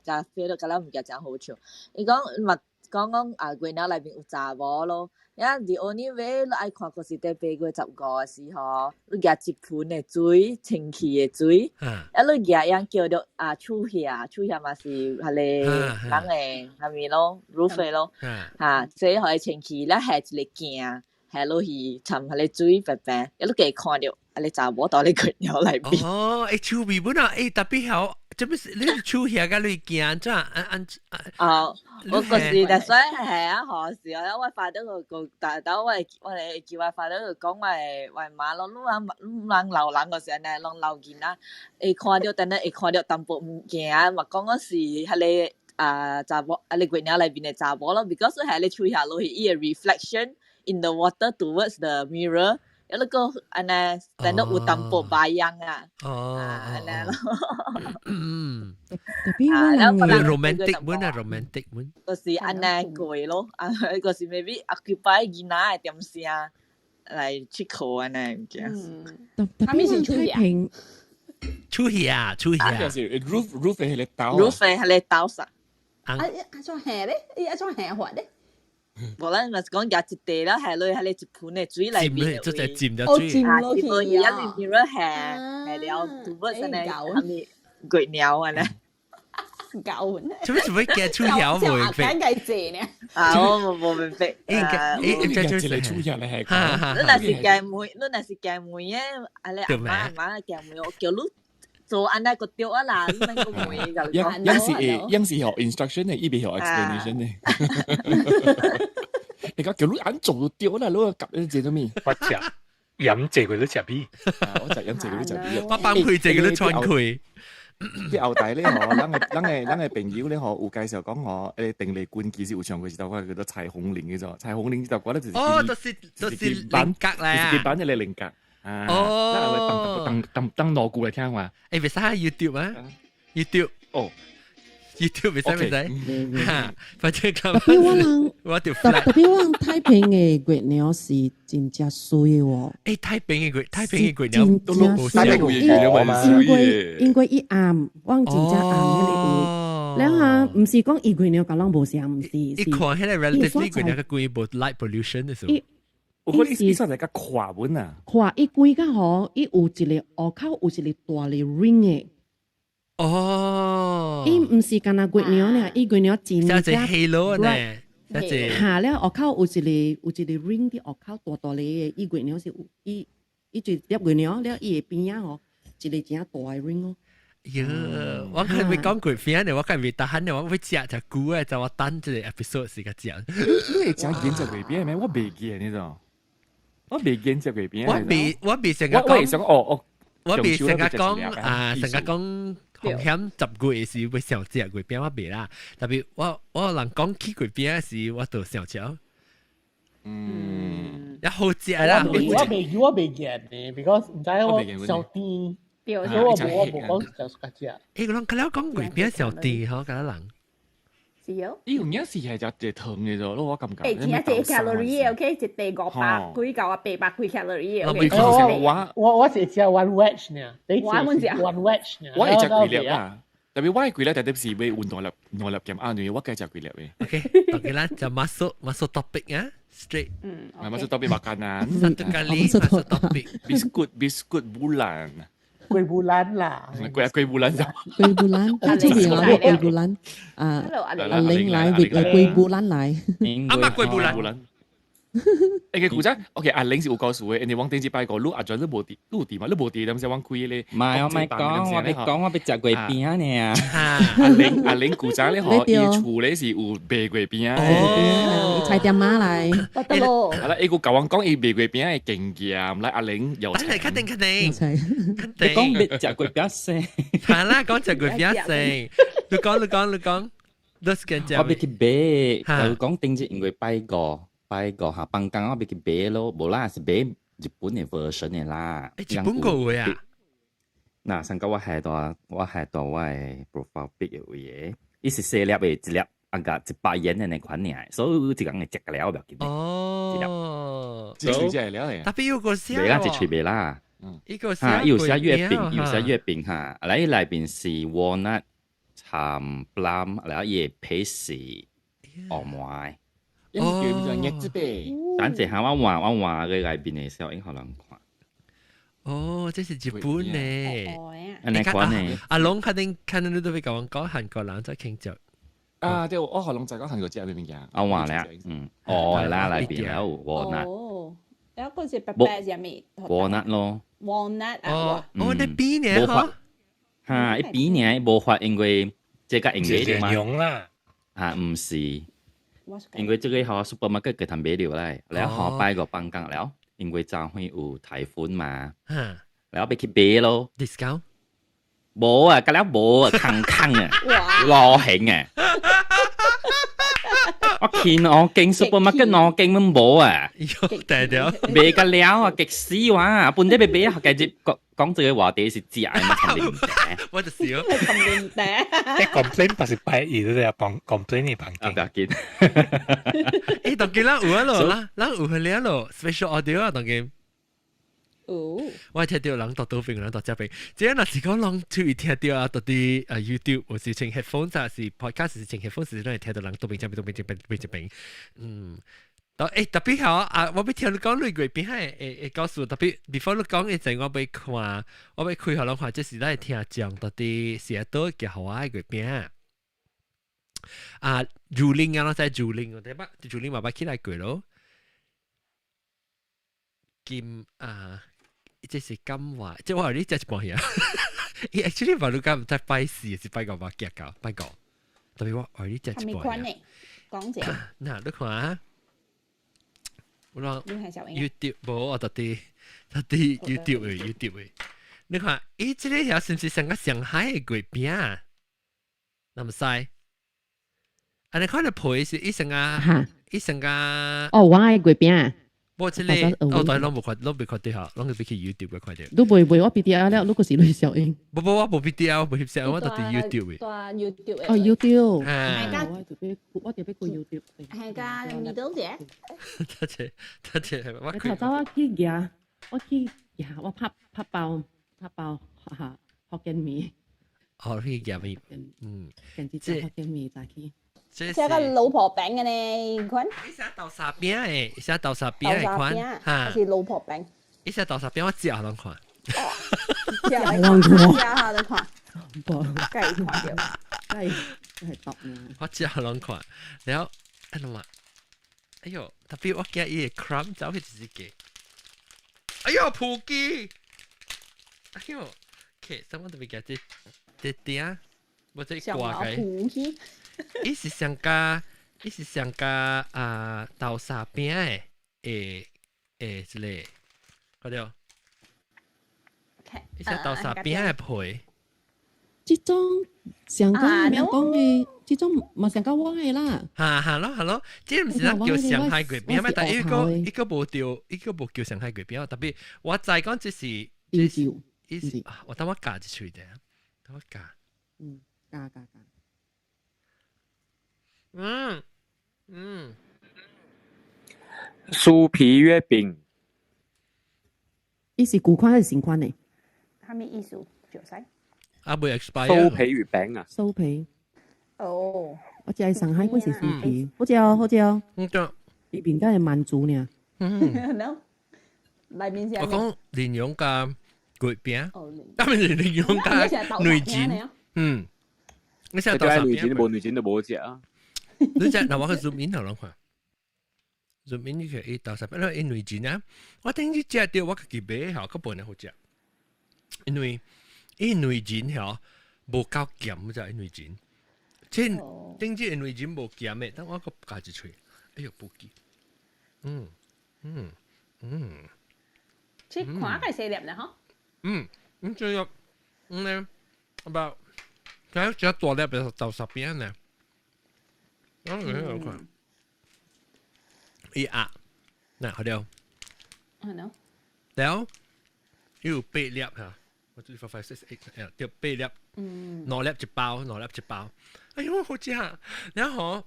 咖啡都嗰粒唔叫真好笑。伊講咪講鬼鳥裏邊有查某咯，the only way 你愛看嗰時得8月15嘅時候，你夾一盆嘅水，清氣嘅水，你夾樣叫做厝下嘛是係你人嘅係咪咯 roof 咯，所以係清氣咧係一個鏡。係落去尋下你水白白，一路幾看到，你查某到你鬼鳥裏邊。哦，厝邊本啊，特別好，做咩事？你厝下個你見怎哦，我嗰時就所以係啊，何時我發到個大刀，我哋叫我發到個講為馬咯，攏流人嗰時呢，攏流見啦，會看到，但係會看到淡薄唔驚，咪講嗰時係你查某，你鬼鳥裏邊嘅查某咯 ，because 係你厝下落去伊個 reflection。In the water towards the mirror，有那個安那，但係有淡薄白樣啊。安那咯。特別我諗 romantic 文啊 ，romantic 文。嗰時安那過咯，嗰時 maybe occupy 囡仔點先嚟出口安那唔驚。特別我太平。出去啊！就是 roof 係你刀。roof 係你刀啥？一種係咧，一種係滑咧。無啦，咪講夾一地啦，係你一盤嘅水裏邊，即係浸咗水。浸落去而家你見到係了，土乜真係係咪鬼鳥啊？咧狗，做咩嘅出曉冇明白？計呢？我冇明白。即係出曉咧係。你那是計妹，你那是計妹嘅，阿你阿媽計妹，我叫你。做安那個掉啊啦，你那個妹個。有時學 instruction 嘅，依邊學 explanation 嘅。你講叫你按做掉啦，攞個夾你做咗咩？我食飲蔗佢都食邊？我就飲蔗佢都食邊。我幫佢蔗佢都穿佢。啲後底咧，咱嘅朋友咧，有介紹講我定力冠其實有唱過一首歌叫做彩虹鈴嘅啫，彩虹鈴呢首歌咧就是就是靈格嚟啊，就是版嘅靈格。當鑼鼓嚟聽嘛？誒，唔使 YouTube 啊 ，YouTube 哦 ，YouTube 唔使嚇，反正咁。特別我太平嘅鬼鳥是真正衰喎。誒，太平嘅鬼鳥都冇衰，因為伊暗，我真正暗嗰啲有。兩下唔是講伊鬼鳥咁樣無聲，唔是。伊看起來 relatively 鬼鳥嘅鬼冇 light pollution 嘅時候。我覺得伊算係個跨文啊，跨伊規個吼，伊有一個後口有一個大嘅 ring 嘅。哦，伊唔是干那鬼鳥呢，伊鬼鳥真正。即係 halo 呢，即係。下咧後口有一個 ring 啲後口大大嘅，伊鬼鳥是有伊就粒鬼鳥了，伊嘅邊啊吼，一個真大嘅 ring 哦。呀，我看未講鬼片呢，我看未得閒呢，我會食隻菇啊，就我等這個 episode 時間食。你係食見隻鬼片咩？我未見呢度。我未見隻鬼邊。我未成日講。我係想我未成日講成日講紅險10個時會上隻鬼邊我未啦，特別我人講起鬼邊時我都上咗。一好隻啦。我未見嘅 ，because 唔知我上天，所以我冇講就嗰隻。誒，我講鬼邊上天嗬，嗰人。是哦。呢樣嘢是係就隻糖嘅啫，我感覺。誒，而家隻 calorie OK，隻地500幾嚿啊，800幾 calorie OK。我只隻 one wedge 呢，我冇隻 one wedge 呢。我係隻貴粒啊，特別我係貴粒，但係是會換內粒咁啱嘅，我計隻貴粒嘅。OK， 啦，就masuk topik啊，straight。masuk topik makanan。Satu kali masuk topik. Biskut bulan. Kuih bulan lah. Kuih bulan sao? Kuih bulan. Chứ gì nói kuih bulan. Anh Linh lại việc là kuih bulan lại. Kuih bulan. 誒嘅古仔 ，OK， 阿玲是有告訴嘅，人哋往頂次拜個，你阿轉你無地嘛，你無地，咁先往開咧。唔係，我咪講，我咪講，我俾食鬼邊呢。阿玲古仔咧，嗬，伊厝咧是有賣鬼邊啊。哦，菜店媽嚟。不得咯。係啦，伊個教我講，伊賣鬼邊係勁嘅，唔嚟阿玲有。肯定。你講俾食鬼邊先。係啦，講食鬼邊先。你講，都是跟住。我俾佢俾，就講頂次因為拜個下邦港我俾佢買咯，無啦是買日本嘅 version 嘅啦。日本個會啊？嗱，上個我係到我係 profile pic 嘅嘢，伊是細粒嘅一粒，啊個100元嘅那款嘢，所以一講嘅食個料唔要緊。哦，一錘就係料嚟。特別有個寫未啦，一錘未啦。嚇，有寫月餅嚇，嚟裏邊是 walnut、鹹 plum，然後嘢配是鵝麥。叫做熱子餅。等陣下我話嘅裏邊嘅時候，應可能看。哦，這是日本嘅。你講呢？阿龍肯定你都會講韓國人在傾著。啊，對，我可能就講韓國字入邊嘅。我話咧，係啦，裏邊有 walnut。哦，有嗰隻白白入面。walnut 咯。walnut 啊。你邊嘅嗬？嚇，一邊嘅無法，因為這個英語嘛。用啦。嚇，唔是。因為這個họ supermarket 佢ทำ俾料嚟，แล้วhọไป個邦港แล้ว因為就會有颱風嘛，แล้วไปคิดเบ้咯 discount 冇啊，ก็แล้ว冇啊，坑啊，攞興啊，我見我經 supermarket 我經乜冇啊，對對，賣個了啊，極死話，本地俾繼續講這個話題是假嘛，肯定唔得。我就笑，肯定唔得。你 complain 不是拜二都係幫 complain 你幫嘅。見，誒，當見啦，有啊咯，啦有去了咯 ，special audio 啊，當見。哦，我聽到人讀到邊，人讀這邊，即係嗱，時講人注意聽到啊，到啲YouTube 或是聽 headphone，還是 podcast 是聽 headphone，時都係聽到人讀邊邊，特別好啊！我俾聽你講類鬼邊係告訴特別 before 你講嘅陣，我俾看，我俾開下諗看，即是咧聽講到啲寫到嘅好啊鬼邊啊，竹林啊，在竹林，對吧？竹林嘛，把起來鬼咯，金啊，即是金話，即係我話你真係冇嘢，actually 話你講唔得拜事，是拜個話夾搞，拜個，特別我話你真係冇嘢。講者，嗱，你看啊。我講 YouTube 冇，我特啲 YouTube 嘅。你看，咦，這個是唔是成個上海嘅鬼邊啊？那麼細，啊，你看你配是一成個，哦，我係鬼邊啊！我這裡，哦，對，攞冇看啲嚇，攞佢俾佢 YouTube 嘅快啲。都背我 BDR 咧，如果是女小英。我冇 BDR，我冇翕相，我特啲 YouTube 嘅。哦 YouTube。係㗎，我哋俾個 YouTube。係㗎，middle 啫。多謝。我頭先我去夾，我拍包嚇福建麵。哦，去夾麵，跟住即係福建麵再去。即係個老婆餅嘅呢款。一下豆沙餅誒，一下豆沙餅嘅款，嚇，係老婆餅。一下豆沙餅我試下兩款。試下兩款。計看掉，係毒嘅。我試下兩款，然後哎呦，特別我見伊個 crumb 走去自己。哎呦，撲機！哎呦 ，OK，咁我特別夾啲啊，我再掛佢。伊是上加豆沙餅誒誒之類，嗰條，一隻豆沙邊嘅皮。這種上港係咩講嘅？這種唔係上港話嘅啦。係咯，這唔是咱叫上海鬼邊咩？但係一個無叫上海鬼邊，特別我就係講這是我等我加一喙嘅，等我加。加。酥皮月餅，呢是舊款還是新款呢？係咩意思？詳細？未 expire。酥皮月餅啊！酥皮。哦。我只係上海嗰時酥皮，好似哦。呢邊梗係滿族呢。內面是。我講蓮蓉加鬼餅，當然係蓮蓉加內鹼。你食豆沙餅？內鹼都冇食啊！你食嗱我去 zoom in 頭諗下。zoom in 佢一豆沙餅，因為內鹼啊，我頂住食掉我自己買後，嗰本嚟好食，因為內鹼嗬無夠鹹就係內鹼，即係頂住內鹼無鹹嘅，等我個加一喙，哎呦不記，即係看個細粒咧嗬，咁最入咧about，佢只大粒嘅豆沙餅咧，一壓，嗱好掉，แล้ว要8粒嚇。1 2 3 4 5 6 7 8掉8粒，2粒一包，哎呦好食！然後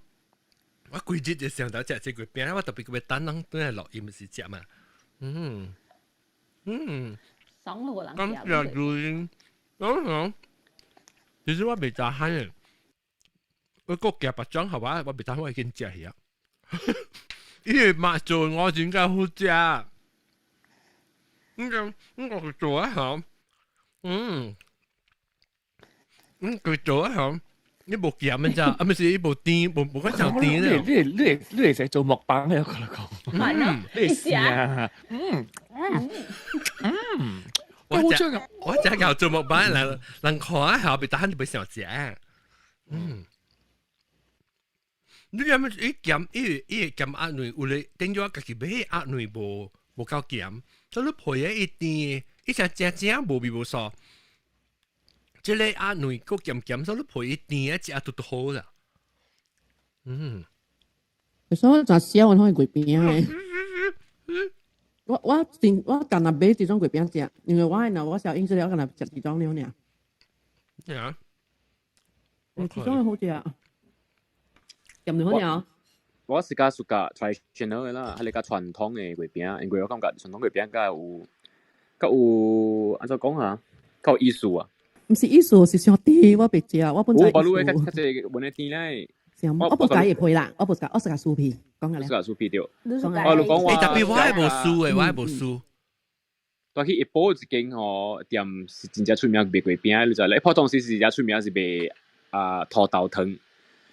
我規日就想到食這個餅，我特別等人都係錄音時食嘛，爽咯人咁就對，其實我未炸閪嘅，我個夾白醬係話我未打開已經食起啊，因為麥做我點解好食？咁我做一下。佢做一項呢部鹹嘅咋，啊咪是呢部電，冇嗰陣電咧。你嚟食做木板嘅，我覺得講。係咯，你試啊！我只有做木板，人看一下，別單就俾上食。你有冇一鹹一鹹鴨內，有你頂咗自己買鴨內無夠鹹，所以你配一啲。一隻無味無素，即係鴨內個鹹，所以你配一點一隻都好啦。所以就少我可以鬼餅嘅。我近日買這種鬼餅食，因為我小英子了，近日食這種了呢。呀，這種好食啊！鹹唔好食。我是家屬家 traditional 嘅啦，係你家傳統嘅鬼餅，因為我感覺傳統鬼餅家有安怎講啊？較有意思啊！唔是意思，是上甜，我別食，我本來。我攞嘅較濟問嘅甜咧。我不解也配啦，我是個酥皮，講嘅咧。是個酥皮掉。我講特別我係無酥嘅，我係無酥。但係一波一間店是真正出名賣鬼餅，你就咧普通時真正出名是賣土豆湯。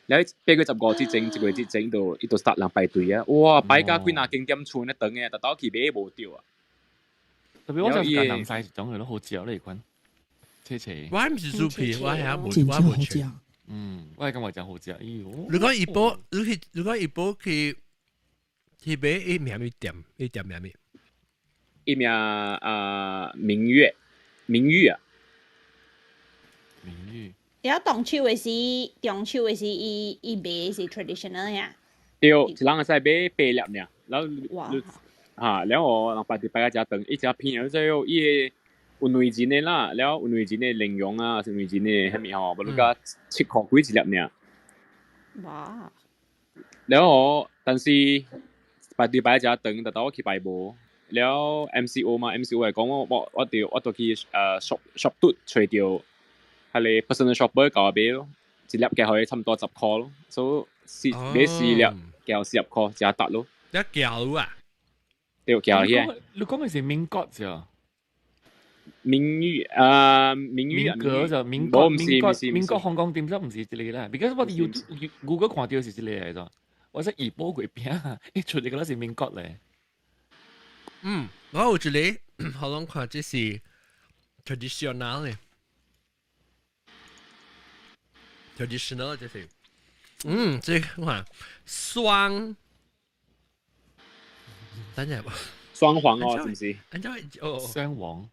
你8月15之前，1月之前就一度殺人排隊啊！哇，擺家幾廿間店出咧等嘅，但到期買無掉啊！特別我就係南曬種佢都好食呢款，車車。我唔是酥皮，我係冇食。我係咁話就好食。如果一波去買一名咩店名咩？一名明月啊。明月。有中秋嘅是伊賣是 traditional 呀。對，一人係使買8粒呢，然後人排隊擺喺只等，一隻片，即係伊有內鹼嘅啦，然後有內鹼嘅蓮蓉啊，是內鹼嘅係咪吼？不如講7塊幾一粒呢。哇！然後但是排隊擺喺只等，但我去排無，然後 MCO 嘛 ，MCO 係講我就去shop 度找到係你 personal shopper 教我買咯，一粒嘅可以差唔多10塊咯，所以買4粒叫40塊，只得咯。一嚿啊！對，叫嘢。你講嘅是民國啫。明月就民國香港店都唔是這個啦。because 我哋Google 看到是這個嚟咗。我識怡寶鬼餅，一出嚟嗰是民國嚟。我有一個好難看，這是 traditional 嘅。traditional 這是，這個看雙，等陣雙黃哦，是唔是？雙黃。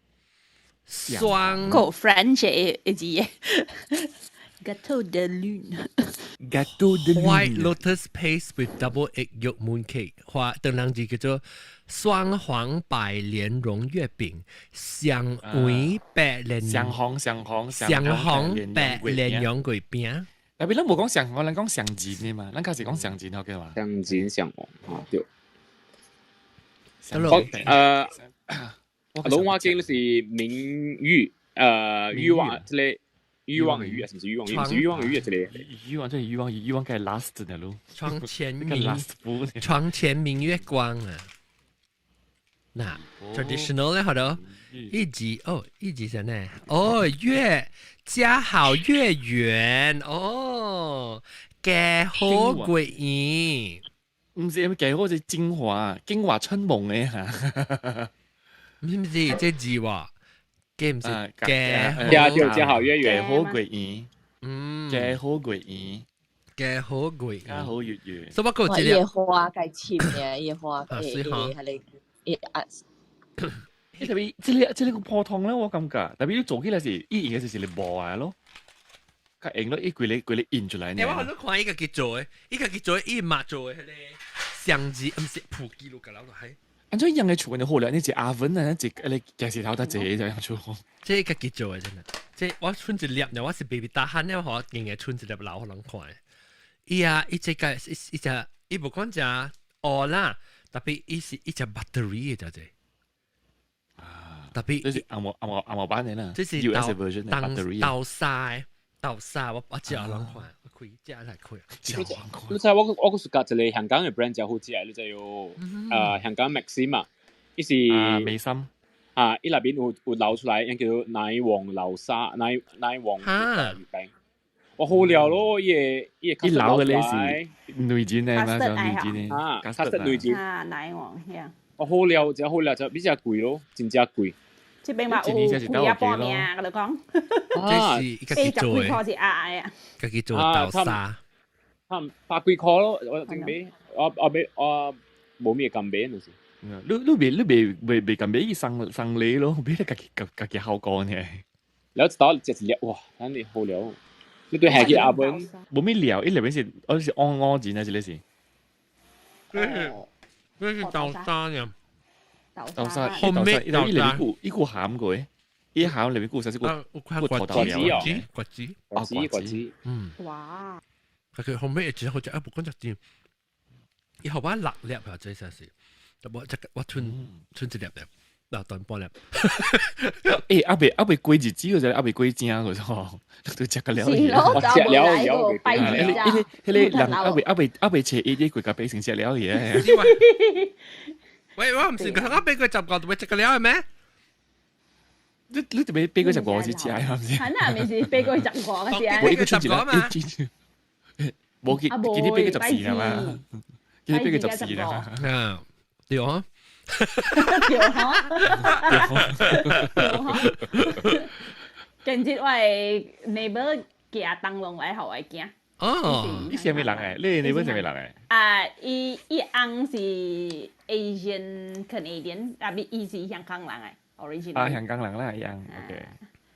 雙個 French 嘅字，Gâteau de lune。Gâteau de lune。 White lotus paste with double egg yolk mooncake， 話等人字叫做雙黃白蓮蓉月餅，香芋白蓮香紅白蓮蓉月餅。特別咱冇講香紅，咱講香煎嘅嘛，咱開始講香煎好嘅嘛。香煎香紅，啊對。龍華經是明玉，欲望之類，欲望魚啊，是唔是欲望魚？唔是欲望魚啊，之類。欲望即係欲望魚，欲望梗係 last 嘅咯。床前明月光啊！嗱 ，traditional 咧，好多一集係咩？哦，越家好月圓哦，嘅好鬼意。唔是嘅好似精華春夢嘅嚇。唔是即字喎，嘅唔是嘅好月圓，好鬼意，嘅好鬼意，嘅好鬼，嘅好月圓。所以我講這野花嘅甜嘅，野花嘅係你特別即係個破湯咧，我感覺特別要做起來時，依然嘅時你磨下咯，佢影咯，依佢你印出來呢。我好多看依個佢做嘅，依個佢做嘅依抹做嘅係咧相機，唔是普記錄嘅樓度係。按照一樣嘅做嘅好咧，你隻阿文啊，你夾時頭得這就樣做。即係個佢做嘅真係，即係我穿一粒，我是 baby 大漢咧，我硬係穿一粒樓可能看。伊啊，伊隻個伊無講只哦啦，特別伊是一隻 battery 嘅就係。特別即係阿毛版嘅啦，即係 US version 嘅 battery。豆沙，我只有諗看，我開只嚟開。你知我個暑假就嚟香港嘅 brand 就好似係，你就要香港 Maxim 啊，伊是美心啊，伊那邊有流出來，叫做奶黃流沙奶黃月餅。我好料咯，伊流嘅咧是內煎咧嘛，就內煎咧，卡式內煎啊，奶黃呀。我好料就比較貴咯，真正貴。即係話有貴一半命，我哋講。即係40幾塊是嗌啊。佢叫做豆沙。百幾塊咯，我整俾我冇咩咁俾嗰時。你未咁俾生你咯，俾你自己好講嘅。แล้วตอนจะเลี้ยว哇，นั่นนี่โหเลี้ยวนี่ตัวแหกอาบน冇咩料，一嚟邊是我是安剪啊，這裡是。嗰是豆沙嘅。豆沙，一股鹹嘅，一鹹裏面股實是股頭豆料。果子，哇！佢後尾只好似一部嗰隻店，以後把辣粒啊，真係是，我吞一粒粒。嗱，當半粒。誒，阿伯貴日子嗰陣，阿伯貴正嗰種，都食個料嘢。食料有拜年咋？迄個人阿伯切一啲貴價俾成食料嘢。喂，我唔是講阿伯佢習慣會食個料係咩？你特別俾佢習慣先食係咪先？係啊，咪是俾佢習慣嘅事。我呢個習慣嘛。冇見啲俾佢習事係嘛？見啲俾佢習事啦。啊，對啊。近節為 neighbor 夾燈籠來後來驚。哦，你係咩人誒？你 neighbor 係咩人誒？啊，伊翁是 Asian Canadian，但係伊是香港人誒 ，original。啊，香港人啦，伊翁 ，OK。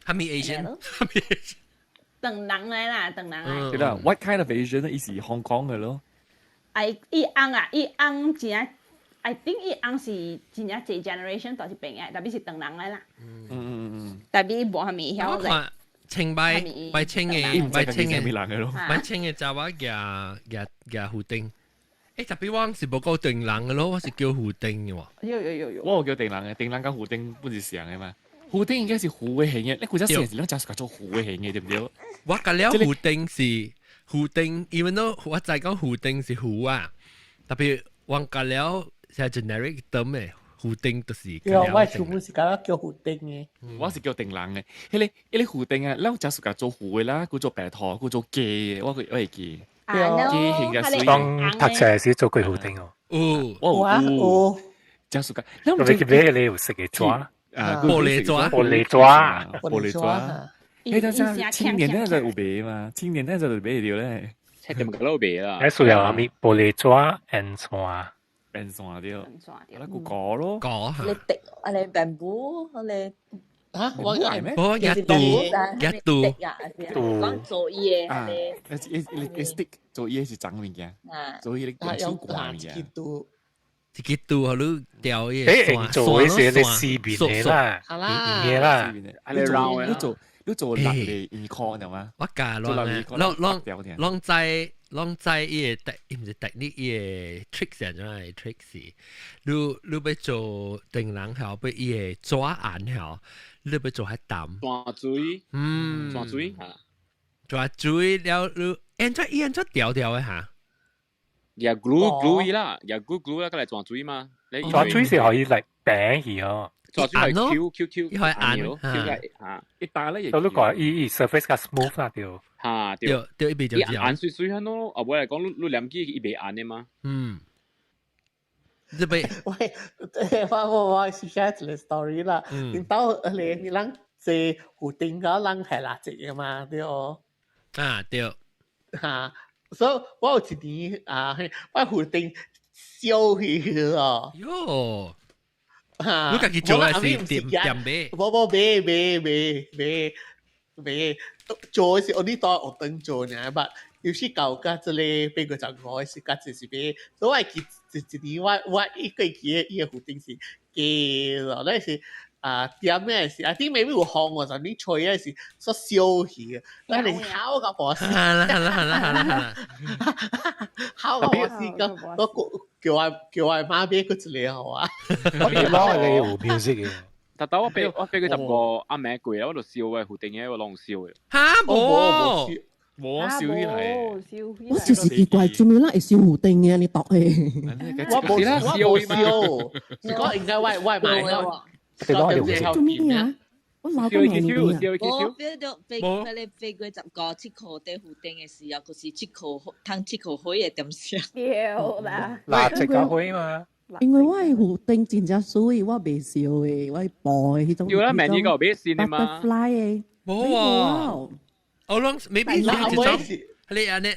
係咪 Asian？ 鄧人嚟啦，鄧人嚟。對啦 ，What kind of Asian 咧？伊是香港嘅咯。伊翁啊，伊翁真。I think 伊翁是真正這 generation 都是病嘅，特別是鄧人嚟啦。特別無係咪曉嘅。清白清嘅，白清嘅就話夾胡丁。誒特別我是冇講定人嘅咯，我是叫胡丁嘅喎。有。我叫定人嘅，定人跟胡丁本是像嘅嘛。胡丁應該是胡嘅形嘅，你古仔成時兩隻係做胡嘅形嘅，對唔對？我講了胡丁是胡丁，even though 我就係講胡丁是胡啊，特別我講了。係 generic term 嘅，胡丁就是。我全部是講叫胡丁嘅，我是叫定人嘅。迄胡丁啊，咱就係做胡嘅啦，佢做白兔，佢做雞嘅，我會記。雞形嘅水。當讀冊時做過胡丁哦。哦。就係個。咁你記唔記得你有食嘅抓？玻璃抓。誒，但係青年咧就有賣嘛，青年咧就賣掉咧。係點解有賣啦？喺樹有咪玻璃抓 and 抓。變線掉，那個果咯，果你滴你bamboo你嚇，我係咩？哦，一度，講做嘢啊，你 stick 做嘢是長物件，做嘢你用手刮物件。自己度好咯，掉嘢。做嗰時你試邊嘢啦，邊嘢啦，你做落嚟耳殼係嘛？我教啷在伊個唔是 technique 伊個 tricks 啊，種係 tricks。你要做定人後，要伊個抓眼後，你要做喺淡。抓水，抓水嚇，抓水了，你按咗調嘅嚇。又 glue 伊啦，又 glue 啦，過嚟抓水嘛。抓水是可以嚟頂去哦。抓水係 Q，伊係硬嚇，一打咧，都講伊 surface 較 smooth 啦，對。嚇，對，一邊就硬水水喺咯，啊，我嚟講，你兩支伊袂硬嘅嘛。這邊喂，我試下一個 story 啦。你到你人坐湖頂嗰人係垃圾嘅嘛，對哦。啊，對。嚇，所以我有一年啊，我湖頂燒去哦。喲。你家己做嘅是點咩？冇做嘅是我呢度我等做呢，但有時搞個這裡俾佢就我是個就是俾，所以我記一年我一個記伊個湖頂是嘅咯，那是啊點咩是啊啲未必有烘喎，就你吹嘅是所燒去嘅，那你烤個波士，烤個波士個叫我媽俾佢一個好啊，我哋攞你湖標識嘅。但我俾佢十個阿名貴啊，我度燒嘅湖頂嘅，我攞燒嘅。嚇冇燒起嚟，我就是奇怪，做咩啦？會燒湖頂嘅你讀嘅？我冇燒，如果應該我買咗。做咩嘢啊？我老公係你我 feel 到飛過10個7個喺湖頂嘅時候，佢是7個湯7個海嘅點先？對啦，垃圾個海嘛。因為我係湖頂真正水，我未燒嘅，我係播嘅嗰種。要啦，明呢個俾線啊嘛。Butterfly 嘅，冇啊。我諗 maybe 你安尼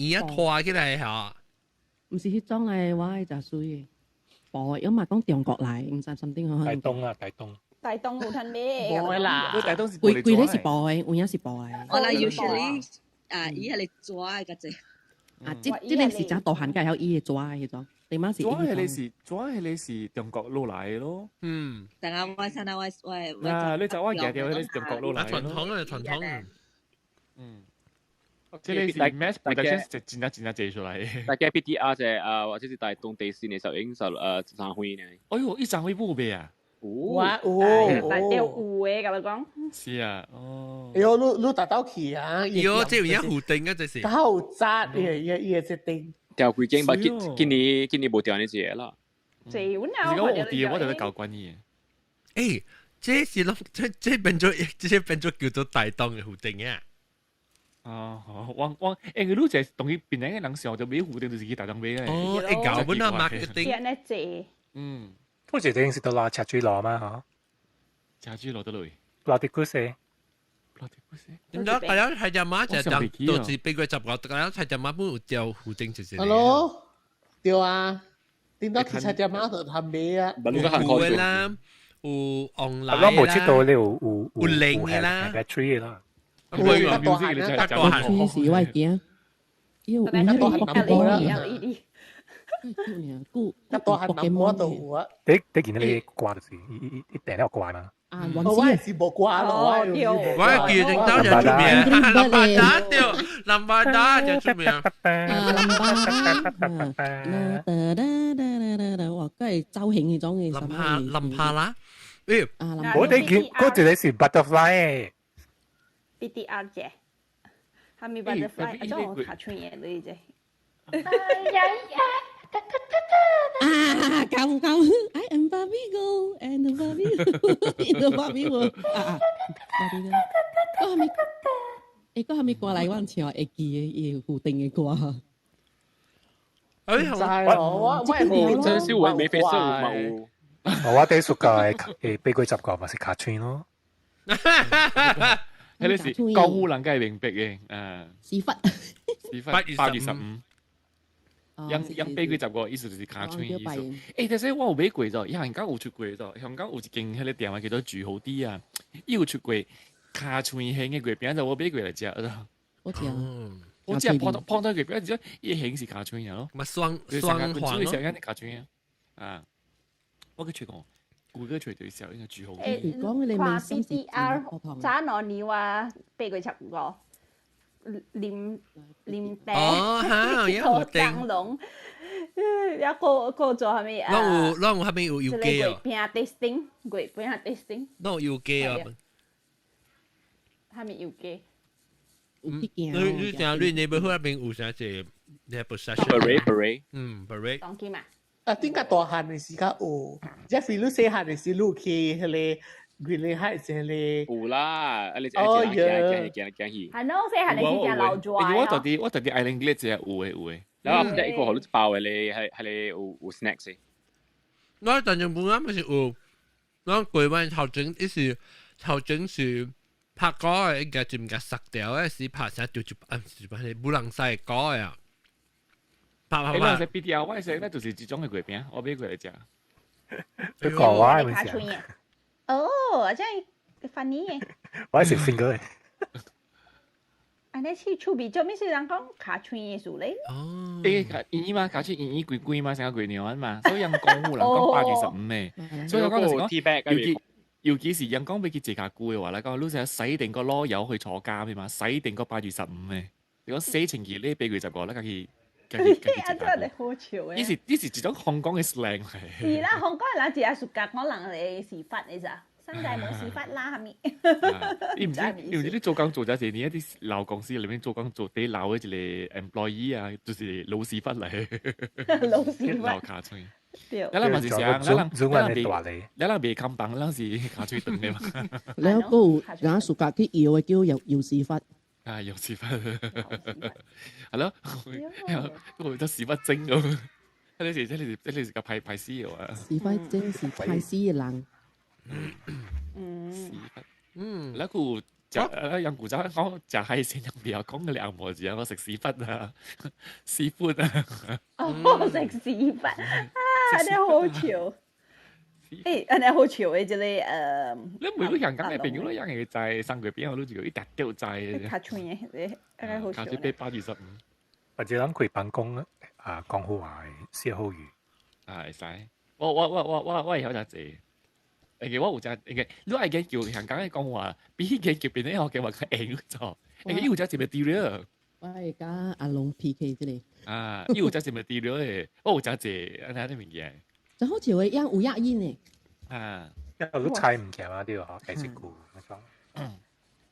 一拖起來嚇。唔是迄種嘅，我係食水嘅，播嘅，因為講中國嚟，唔知甚點可能。大東冇吞咩？冇啦，大東是貴咧是播嘅，有影是播嘅。我嚟 usually 啊，伊係你抓嘅啫。啊，即你是只大漢嘅，有伊嘅抓嘅迄種。點解是？抓係你是中國攞嚟嘅咯。但係我睇下我。啊，你就我嘢掉你中國攞嚟。傳統嘅傳統。即係你是 mass production 就真係借出嚟。大家 BDR 就係或者是大東地線嘅時候已經就散開呢。哎呦，一散開冇咩啊？哇大條有嘅咁講。是啊，哦。哎呦，你達到去啊？喲，即係而家湖頂嘅就是。好雜嘅隻頂。掉幾經吧，今年冇掉呢隻嘢啦。這樣我就在搞關嘢。誒，這是諗這變咗叫做大東嘅湖頂啊！哦，我誒，佢都就係同佢邊兩個人上就俾湖頂就是佢大東俾嘅。哦，你搞本啊 marketing。好似頂是到攞赤豬螺嘛嚇？赤豬螺得嚟。攞啲股市。點解大家係隻馬就係導致俾佢執我，大家係隻馬本有掉湖頂就是。Hello，對啊，點解其實隻馬就ทำ咩啊？湖嘅啦，有 online 啦，我冇知道你有零嘅啦 battery 啦。會得多閒啊！得多閒。是外景，要得多閒諗冇啦。得多閒諗冇到啊！你見到你掛就是一定有掛嘛？我係是冇掛咯，我記定到就出名，林巴達掉，林巴達就出名。哇，梗係周慶嗰種嘅。林帕啦，我哋見嗰條你是 butterfly。BDR 啫，係咪 butterfly？我查出嘢呢啫。夠！I am Barbie girl and Barbie in the Barbie world。Barbie girl，嗰係咪過嚟嗰陣時我會記嘅，要固定嘅歌。就係我真係會未飛收冇。我哋熟嘅係俾佢執過，咪是卡穿咯。喺呢時高能梗係明白嘅，屎忽8月15。養8幾十個意思就是卡村意思。誒，但係我有買過咗，香港有出過咗，香港有一間迄個店啊叫做住好啲啊，伊有出過卡村興嘅月餅，就我買過嚟食咗。我知啊，我只係碰到月餅，之後伊興是卡村嘅咯。咪雙黃咯。你食緊啲卡村啊？我去過。古個隨隊時候應該住好啲。講你跨 BTR 渣攞你話俾佢插個念爹，有燈籠，一個做係咪？攞我係咪有機啊？月餅 tasting， 月餅 tasting。攞有機啊？係咪有機？你講你你不會邊有啥子？你係 possession。beret。當機嘛？點解大漢嘅時間有？即係譬如細漢嘅時候，去嗰個原來係即係有啦，你哦講係咯，細漢嘅時間留住啊。我特啲愛玲嗰隻有嘅。然後一個好多包嘅你係有 snacks 嘅。我當然冇啱嘅是有，我台灣頭整是拍歌嘅，一個就唔加殺掉嘅，是拍成條係冇人使歌啊。你話食 BTR， 我食咧就是這種嘅月餅，我買過嚟食。你講話係咪先？哦，真係funny嘅。我係食 finger 嘅。安尼去厝邊做咩事？人講卡村嘅事咧？哦。誒，伊嘛，卡村伊貴嘛，成個貴鳥嘛，所以人講有人講8.15嘅，所以我講時講，尤其是人講俾佢自家貴嘅話咧，講老實洗定個籮柚去坐監嘅嘛，洗定個8.15嘅，如果死情義咧俾佢10個咧，佢。啊！真係好潮嘅。呢時一種香港嘅 slang 嚟。是啦，香港人只係屬格，可能你屎忽你咋，新界冇屎忽啦，係咪？你唔知你做工做咗幾年，一啲老公司裏面做工做啲老嘅就係 employee 啊，就是老屎忽嚟。老屎忽。老卡吹。你諗咪是想，你諗未冚棒，諗是卡吹頓嘅嘛。你嗰個人屬格啲搖嘅叫搖屎忽。啊，有屎忽，係咯，我得屎忽精咁。呢時個派絲嘅話，屎忽精是派絲嘅人。屎忽，嗱個就養古仔講就係成日邊有講嘅兩模字啊，我食屎忽啊，屎忽啊，我食屎忽啊，你好潮。誒，安尼好潮嘅，即係你每個香港嘅朋友都有嘅就係生月餅，我都知道一笪丟債。卡村嘅，你安尼好潮。卡村俾8.25。或者諗佢辦公啊，講好話歇好語。係使，我有隻字，我有隻如果係嘅叫香港嘅講話，比嘅叫邊啲學嘅話佢硬咗，有隻字咪掉咗。我而家阿龍 PK 之類。啊，有隻字咪掉咗嘅，我有隻字，睇下啲乜嘢。就好似會樣有壓煙嘅。啊，因為都猜唔強啊啲喎，計識估咁講。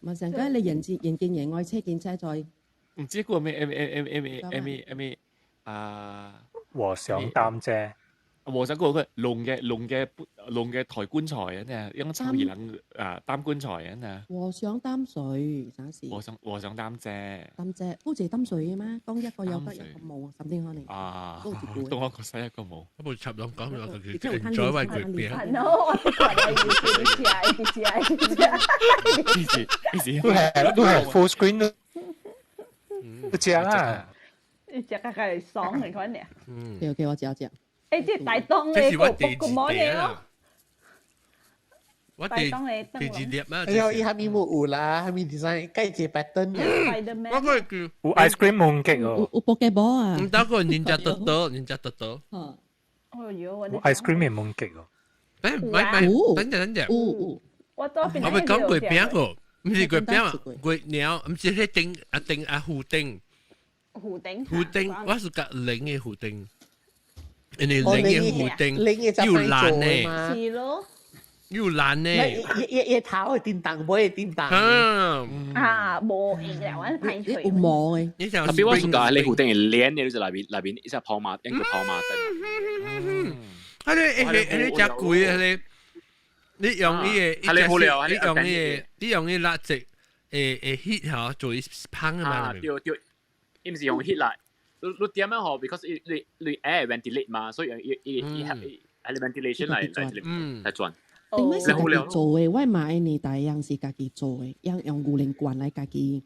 咪成家你人見人愛車見車載。唔知個咩啊？和尚擔遮。和尚嗰個龍嘅抬棺材啊！呢，因秋兒冷啊擔棺材啊！和尚擔水，啥事？和尚擔遮。擔遮，好似擔水嘅咩？當一個有得一個冇啊，甚至可能。啊，當一個使一個冇。一部插兩講咗就叫再為佢變。係咯，我都係 full screen 咯，都只啦。你只個係爽嚟講嘅。OK，我知。誒，即係大檔嘅個模嘢咯。我哋第二碟咩？哎呀，下面冇有啦，下面 design 計住 pattern 嘅。我嗰個有 ice cream mooncake 哦。有波嘅波啊。唔得個人家得到。哦喲，有 ice cream 嘅 mooncake 哦。唔，等陣。我咪講月餅個，唔是月餅，月鳥，唔是迄丁胡丁。胡丁，我是夾零嘅胡丁。人哋零嘅胡丁要爛咧，是咯，要爛咧，一頭係電燈，冇係電燈。啊，冇型嘅，揾排除。冇嘅，特別我是講你胡丁係連嘅，就是裏邊一隻跑馬，一個跑馬燈。你隻攰啊你用呢嘢，你用呢蠟燭，heat 下做烹啊嘛。對，唔是用 heat 嚟。你點樣好 ？because 你 air ventilate 嘛，所以係 ventilation 嚟轉。點解是自己做嘅？我買呢大樣是自己做嘅，用牛奶罐嚟自己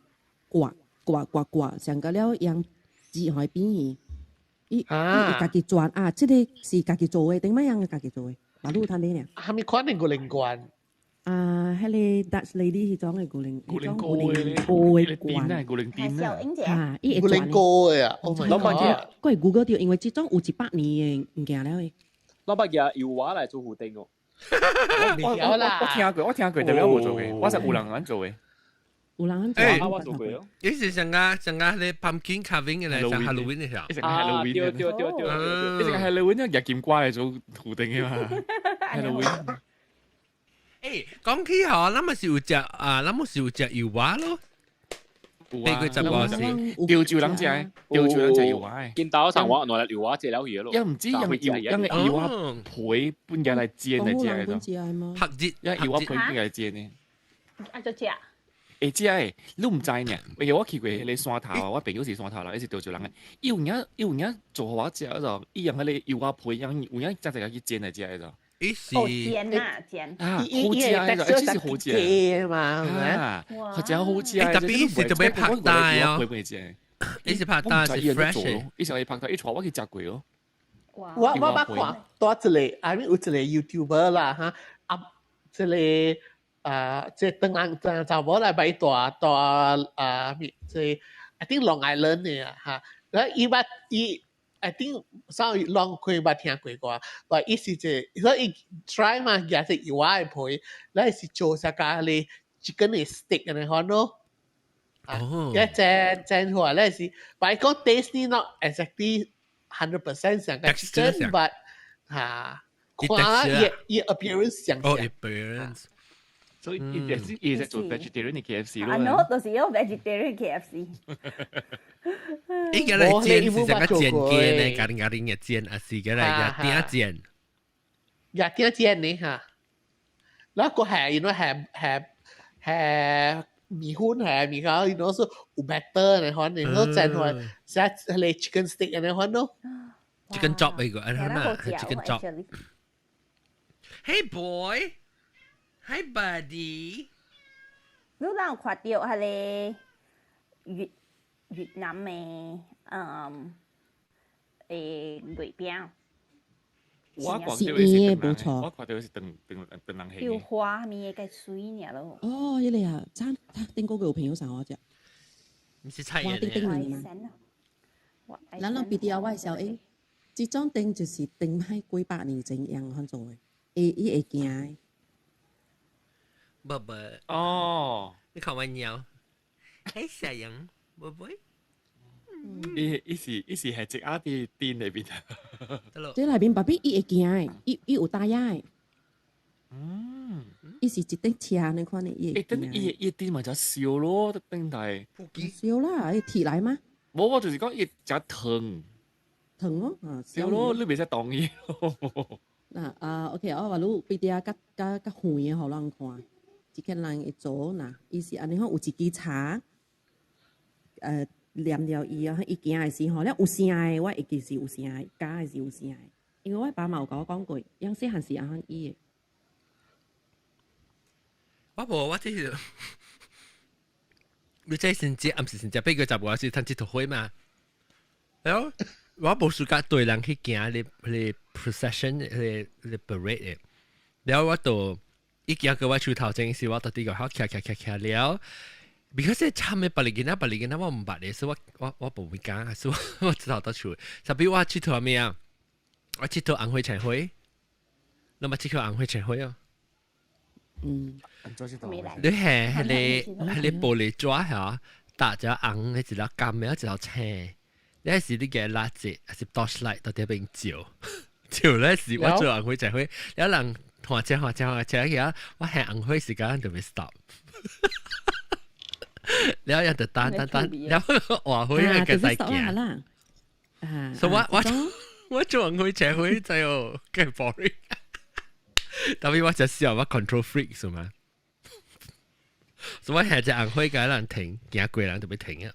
刮，上個了用自海邊伊家己轉啊，即個是家己做嘅，點乜樣嘅家己做嘅？馬路攤啲呢？係咪可能個靈冠？啊，迄個 Dutch lady 迄種嘅古靈糕嘅罐啊，古靈店啊，嚇，伊會轉古靈糕嘅啊，我係 Google 掉，因為即種有100年嘅物件了嘅。老闆嘅油畫嚟做胡定哦。我聽過，但係我冇做嘅，我係有人做嘅。有人做，我做過咯。呢是上個你 pumpkin carving 嘅咧，就 Halloween 嘅時候。一成 Halloween，一成 Halloween 日劍瓜嚟做胡定嘅嘛。Halloween。誒，講起嗬，咱咪是有隻油畫咯。俾佢執過先，吊住諗隻油畫。見到成話原來油畫借了嘢咯。又唔知因為油畫配半日嚟煎嚟煎嘅，拍節，因為油畫配半日嚟煎呢。啊，就隻。誒知啊，你都唔知呢？我去過你山頭，我朋友是山頭啦，一直吊住人嘅。有人做畫隻就一樣喺你油畫配，有人真係去煎嚟煎就。煎啊煎啊，好食啊！真係好食嘅嘛，係咪？佢真係好食啊！特別是特別拍帶啊！你是拍帶是 fresh，以前係拍帶，一坐我去食過咯。我看多一個，I mean 有一個 YouTuber 啦嚇，即個即當人就冇嚟擺大即 I think Long Island 嘅嚇，然後I think 稍微 long 佢捌聽過啩，但伊是所以 try 嘛，也是油畫嘅配，你是做啥咖喱 chicken 嘅 stick 嘅可咯，一整話咧是，但係講 taste not exactly 100% 像個 chicken，but 嚇，看伊 appearance 像。哦 appearance。所以伊係做 vegetarian 嘅 KFC 咯。啊，我就是有 vegetarian KFC。依個嚟煎是成個煎嘅咧，咖喱嘅煎，啊是嘅嚟點煎？點煎呢嚇？แล้วก็係มีหุ้นมีเขาso 有 batter นะครับเนี่ยแล้วเจนว่าจะเลย chicken stick นะครับเนาะ chicken chop 嚟個，係嘛 ？chicken chop。Hey boy。Hi buddy， 你有看到係咧越南嘅月餅？我看到係冇錯，我看到係等人氣。叫花咪嘅水呢咯。哦，呢嚟啊，餐丁嗰個朋友上我隻，唔是菜嘅。丁嚟嘛？咱เรา比較外小誒，這種丁就是丁喺幾百年前樣看做嘅，伊會驚。寶寶哦，你開玩笑，嘿小羊，寶寶，伊是係隻鴨啲店裏邊，即裏邊爸比伊會驚，伊有大隻，伊是一頂車你看你伊會驚，伊店咪就少咯，頂大少啦，伊鐵嚟嗎？冇，我就是講伊隻藤咯，啊少咯，你未使當伊咯。嗱，OK，我話你俾啲啊，加遠嘅好人看。即個人會做嗱，伊是安尼講有一支茶，念了伊啊，伊行嘅時候咧有聲嘅，我會記是有聲嘅，假嘅是有聲嘅，因為我爸媽有甲我講過，樣細漢時安伊嘅。我即係，你即係先至暗時先至俾佢集話是趁節頭開嘛，係我冇暑假對人去行你 procession 你 parade 嘅，然後我到。一見個我出頭前時，我到啲個好騎了。because 差咩白嚟見我唔白嚟，所以我唔會講，所以我知道得出。特別我出頭咩啊？我出頭紅灰青灰，你咪出頭紅灰青灰啊？你係你玻璃抓下，打咗紅，你一粒金，一粒青，你係時啲嘅蠟燭，係 torchlight 到啲邊照咧時，我做紅灰青灰，有人。或者嘅，我係紅灰時間就會 stop。然後有就單，然後黃灰係嘅細件。所以我做紅灰赤灰就有嘅 boring。特別我就試下我 control freak 係嘛。所以我係隻紅灰嘅人停，見過人就會停啊。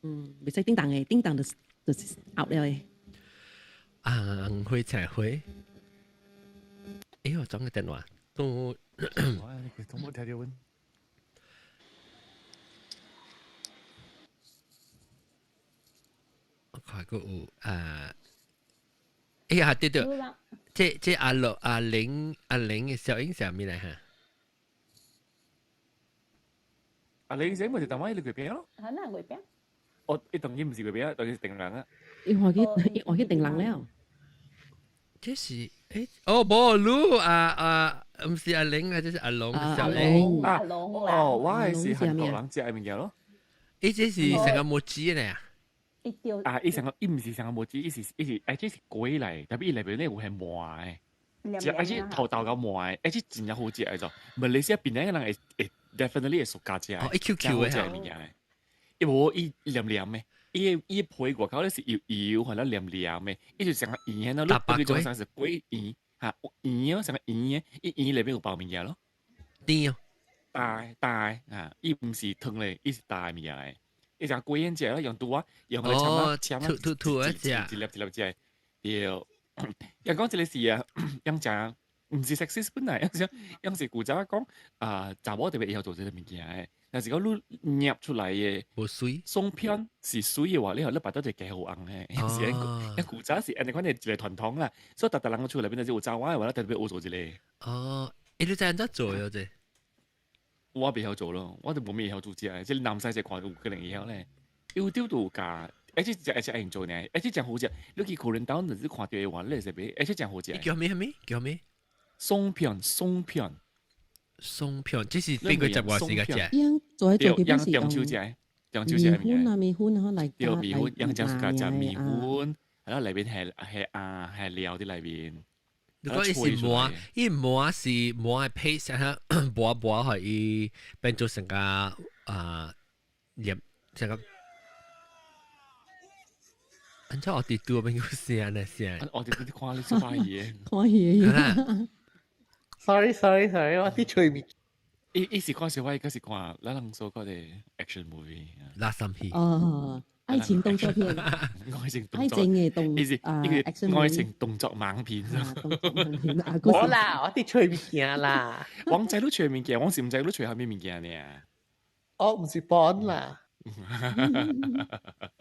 未使叮當嘅，叮當就是 out 了嘅。紅灰赤灰。我裝個電話都，你都冇睇到喎。我看過有哎呀，對，這阿玲嘅小英係咩嚟嚇？阿玲仔咪就台灣呢個餅咯。係咩鬼餅？我你當然唔是個餅，當然是定人啊。我去定人了。這是冇盧唔是阿玲啊，這是阿龍小英。阿龍我係是韓國人食嘅物件咯。這是成個木子嚟啊！伊成個伊唔是成個木子，伊是即是粿嚟，特別伊內邊咧有係糜嘅，食即頭豆咁糜，即真係好食嚟咗。馬來西亞邊個人會 definitely 係熟家食嘅，QQ 嘅物件嘅，因為伊黏黏嘅，伊配外口咧是油或者黏黏嘅，伊就成個圓喺度，佢做成是粿圓嚇圓咯，成個圓嘅，伊圓裏邊有包物件咯，甜大啊，伊唔是湯嚟，伊是大物件嚟。一隻粿煙隻啦，用刀啊，用佢槍啦，吐一隻，一粒隻，要人講這個事啊，人講唔是 sexist 本來，有時古仔講查某特別以後做這個物件嘅，但是講你捏出來嘅，冇水，鬆片是水嘅話，你後你擺到隻幾好硬嘅，有時一古仔是人哋講你一個團糖啦，所以特人出嚟邊就有查某嘅話咧，特別好做一個。你都真係做咗啫。我未曉做咯，我哋冇咩曉做啫。即係南西隻看到可能以後咧，要丟到價，而且愛做呢，而且真好食。你去可能當陣時看到嘅話，你食俾，而且真好食。叫咩？鬆片，即是邊個集話時間食？做喺做幾時？中秋節米粉啊，嚟叫米粉，人家就食米粉，係咯，裏邊係料啲裏邊。如果伊磨是磨係 paste 嚇，磨係伊變做成個黏成個。安怎我哋做邊個聲咧聲？我哋啲看你做乜嘢？看嘢。Sorry，我啲催眠。伊是看小威，嗰時看咱人所講嘅 action movie。拉心氣。愛情動作片，愛情嘅愛情動作猛片。我啦，我啲吹物件啦。王仔都吹物件，王是唔仔都吹下咩物件呢？我唔是幫啦。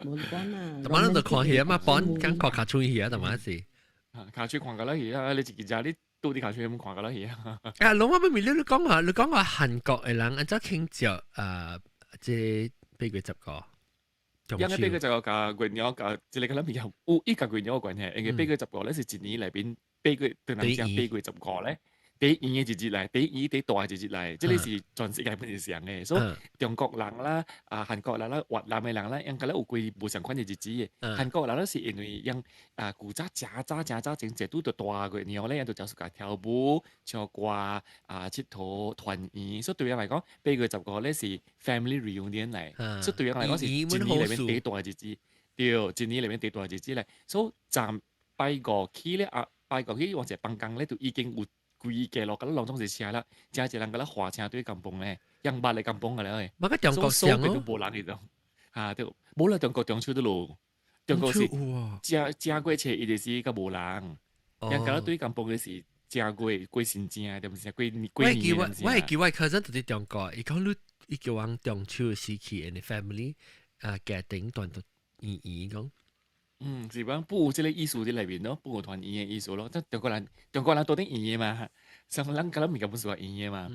冇幫啦。但係都看戲啊嘛，幫跟看卡通戲啊，同埋是。卡通看噶啦戲啊，你自己就你到啲卡通有冇看噶啦戲啊？老媽咪你講話韓國嘅人，安怎慶祝即俾佢執個。因為俾佢就個月鳥個，即係你諗住有依個月鳥嘅關係，因為俾佢十個咧是一年裏邊俾佢對人講俾佢十個咧，第二嘅節節嚟，第大嘅節節嚟，即係是全世界本是常嘅，所以中國人啦、韓國人啦、越南嘅人啦，因佢咧有幾無相關嘅日子嘅。韓國人咧是因為因古早正節都到大月鳥咧，因就走出嚟跳舞、唱歌、佚佗、團圓，所以對人嚟講，俾佢十個咧是 family reunion 嚟，所以對人嚟講是一年裏面第大嘅日子，一年裏面第大嘅日子嚟，所以站拜過去咧拜過去或者放工咧，就已經有。規嘅落，咁兩種是車啦，就係人嗰啲華車對金崩咧，人八嚟金崩嘅咧，乜嘅中國上都冇人嚟到，都冇啦，中國中秋都路，中國是正過車，伊就是個冇人，人嗰啲對金崩嘅是正過先正，定唔是過年？我係叫我 cousin 喺中國，伊講你叫我中秋時期 and family 家庭團到講。是講不過即係藝術啲裏邊咯，不過團圓嘅藝術咯，即係中國人多啲圓嘅嘛，上人嗰啲唔係本屬係圓嘅嘛，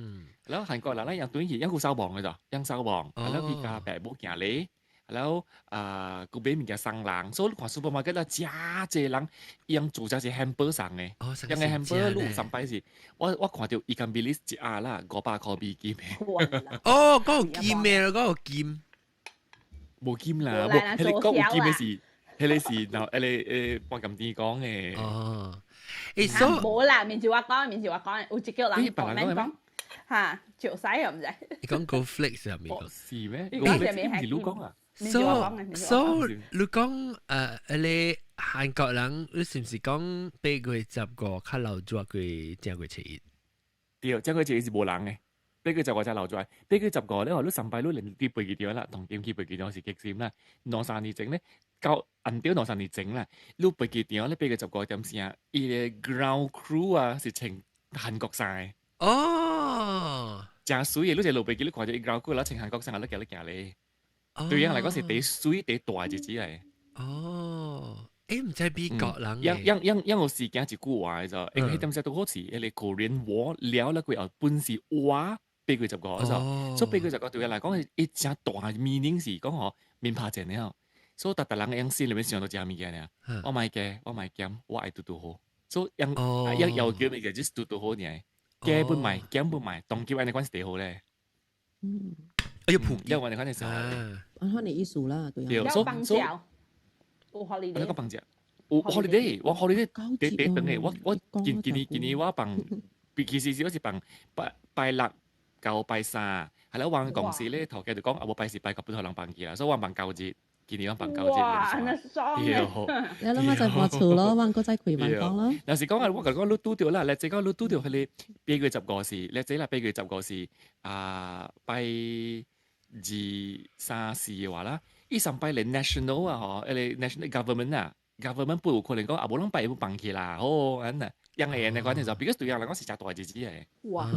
然後韓國人咧有對嘢，有手棒嘅咋，有手棒，然後佢家白冇行李，然後佢俾面嘅生冷，所以你看 supermarket 啦，真濟人用做咗隻 hamburger 上嘅，用嘅 hamburger 路上擺時，我看到伊間 Billy 一盒啦，500塊美金嘅。嗰個劍咩？嗰個劍冇劍啦，冇，你講有劍嘅事。係你是嗱，你幫咁啲講嘅。冇啦，面前話講，有一個人講嚇，潮西又唔知。你講 Go Flix 入面是咩？你講啊。So 你講你韓國人，你是唔是講俾佢10個卡留咗佢正佢切？對，正佢切是冇人嘅。俾佢10個就留咗，俾佢10個咧，我都上擺都連啲背幾條啦，同點幾背幾條是極閃啦。攞3年整咧，夠銀條攞3年整啦，攞背幾條咧，俾佢10個點先啊？伊嘅 ground crew 啊，是請韓國晒。正水嘅，攞隻路背幾啲掛住 ground crew 啦，請韓國晒，我都夾咧。對人嚟講是第水第大日子嚟。唔知美國人因有時間一句話就，迄點只都好似迄個 Korean War 了了佢後本是話8個就，所以8個對佢嚟講係真大 meaning 是講嗬面拍正了，所以特人嘅心裏面想到這物件咧，我買減，我愛嘟好，所以有叫咪就只嘟好呢，減不買，當叫人哋關係好咧。要ผู要我哋講嘅時候，按翻你意思啦，對啊。有放假，有 holiday。有個放假，有 holiday， 我 holiday 第等嘅，我今年我放，其實我是放拜6到拜3，係啦，我公司咧頭家就講啊，我拜4拜9本可能放假啦，所以我放9日，今年我放9日。哇，那爽嘅！你諗下就播錯咯，揾個仔佢揾講咯。有時講啊，我講你拄到啦，你即講你拄到佢哋8月10個事，你即啦8月10個事拜2、3、4嘅話啦，依上拜嚟 national 啊，嗬，誒 national government 啊 ，government 不有可能講啊，冇諗拜要放棄啦，好咁啊，樣嘅嘢你講就，because 對人嚟講是隻大日子嚟。哇，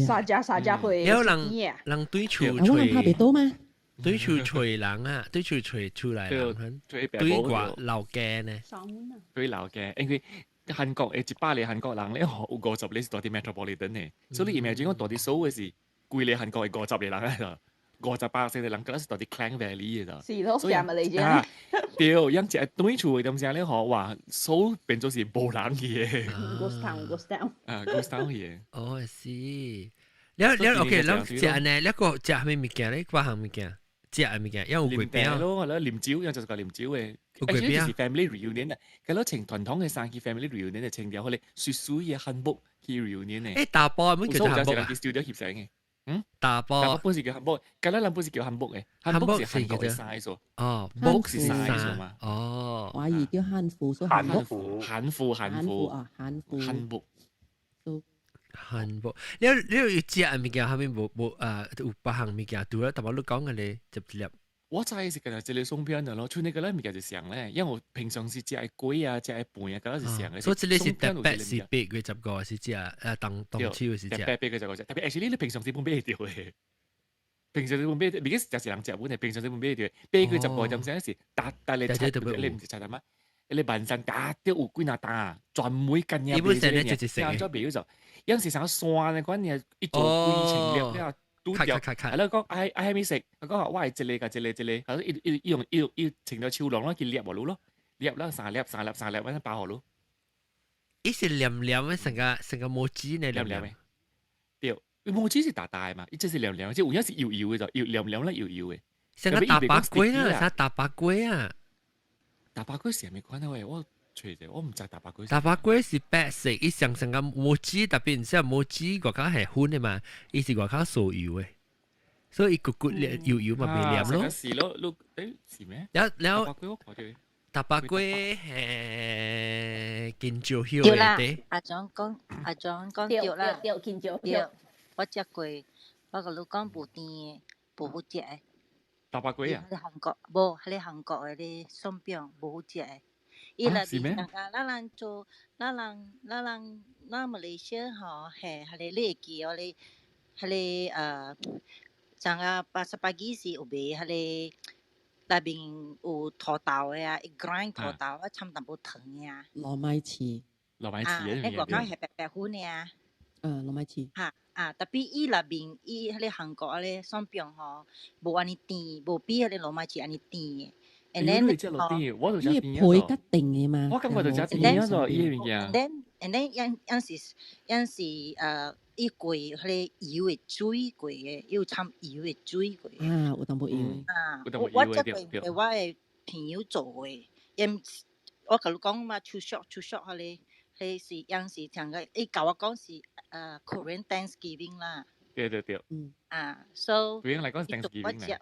啥家會？有人對厝我人拍別多咩？對厝吹人啊，對厝吹出來人，對話老嘅呢？對老嘅，因為韓國誒100嚟韓國人咧，有50嚟是多啲 metropolitan 嘅，所以你 imagine 講多啲數嘅是貴嚟韓國係50嚟人喺度。58%嘅人，嗰是到啲 Klang Valley 嘅咋，是咯，係咪嚟啫？對，因只對厝嘅點聲咧，嗬話數變咗是無人嘅。Ghost town。Ghost town 嘅。哦，是。你 OK， 你食呢？你個食咩物件咧？幾項物件？食嘅物件，有粿餅咯，係啉酒，有就個啉酒嘅。粿餅是 family reunion 啊，咁咯情傳統嘅生意 family reunion 就情調佢哋雪水嘅漢堡去 reunion 嘅。大波乜叫漢堡啊？叫 studio 協成嘅。大波本是叫漢堡，咁咧本是叫漢堡嘅，漢堡是韓國嘅 size 哦，book 是 size 嘛，哦，華語叫漢服，所以漢服，你要食嘅物件後面冇有8項物件，除咗頭先你講嘅咧，就粒。我知是嘅，即係鬆片嘅咯，像你嗰啲物件就上咧，因為我平常時食係粿啊，食係飯啊，嗰啲是上嘅。所以呢是特別是8月10個是食當超是食。特別8月10個食，特別 actually 你平常時本買掉嘅，平常時本買，而家就是人食本係平常時本買掉，8月10個就唔使是打你拆，你唔知拆得乜？你晚上打掉有幾拿打，專門緊嘢。基本上咧就食。咗表就，有陣時成個蒜嘅嗰啲嘢，一做歸情料咧。嘟掉，係咯，講I係咪食？佢講話我係一粒，係咯，要整到超濃咯，叫粒喎咯，粒啦3粒，揾8號咯。依是黏嘅，成個摩紙呢黏嘅。對，摩紙是大嘛，依只是黏，即係有陣時搖嘅就搖黏啦，搖嘅。成個大白龜啦，成大白龜啊！大白龜是咩款啊？喂，我唔知大白龜。大白龜是白色，伊成個摩紙，特別唔知摩紙外口係粉嘅嘛，伊是外口酥油嘅，所以焗油嘛未黏咯。是咯，是咩？大白龜係見招囂嘅啲。阿莊講對啦，見招囂。我食過，我個老講無甜嘅，無好食嘅。大白龜啊？喺韓國，無喺韓國嘅啲鬆餅無好食嘅。伊拉啲咱人做，咱馬來西亞吼，係佢哋呢記我哋，佢哋像個88幾時有賣，佢哋內邊有土豆嘅啊，一 grind 土豆啊，摻淡薄糖嘅啊。糯米糍你國家係白粉嘅啊。糯米糍。特別伊內邊伊佢哋韓國咧鬆餅吼，無安尼甜，無比佢哋糯米糍安尼甜嘅。And then 我就食甜配吉定嘅嘛。我感覺就食甜咗依樣嘢。And then 有時伊貴，佢哋油會水貴嘅，要摻油會水貴。有淡薄油。我即係我嘅朋友做嘅，我同你講嘛，出 shop 佢哋，佢是有時成個，伊教我講是Korean Thanksgiving 啦。對。so 對人嚟講是 Thanksgiving 咧。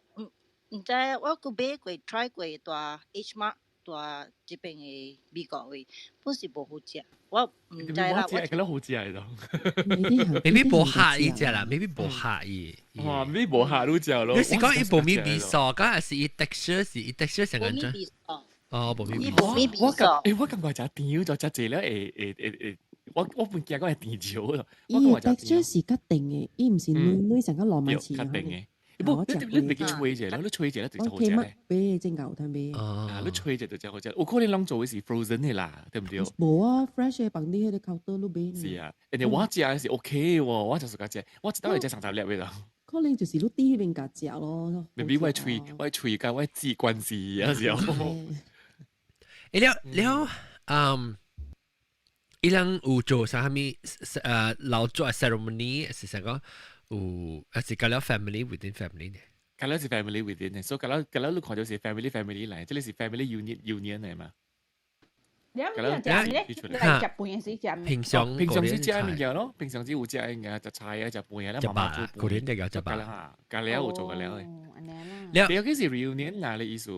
唔知我個買過 try 過大 H Mart 大這邊嘅美國嘅，本是無好食，我唔知啦。我覺得好食嚟咯。未必無客伊隻啦，未必無客伊。哇，未必無客都食咯。你是講伊無咪味素，嗰係是伊 texture 成個種。哦，無咪味素。我感覺食甜就食濟咧，我本見講係甜少咯。伊 texture 是吉定嘅，伊唔是嫩成個糯米糍。吉定嘅。不，你未記吹者啦，你吹者咧就好食咧。俾正牛湯俾。你吹者就真好食。我可能諗做嘅是 frozen 嘅啦，對唔對？冇啊 ，fresh 嘅bằng啲喺度靠多都俾。是啊，人哋我食係 OK 喎，我就係食，我知道係食30粒嘅啦。可能就是攞啲邊格食咯。未必我吹㗎，我自關係有時候。伊人有做啥物老做 ceremony 是啥個？有是講了 family within family 呢？講了是 family within 呢，所以講了你看到是 family 嚟，即係是 family union 嚟嘛。你有咩食咧？嚟日本嘅時食咩？平常時食物件咯，平常時有食嘅食菜啊，食飯啊，媽媽做。嗰啲就有食飯。咖喱有做咖喱。你有幾時 reunion 嗱？你意思？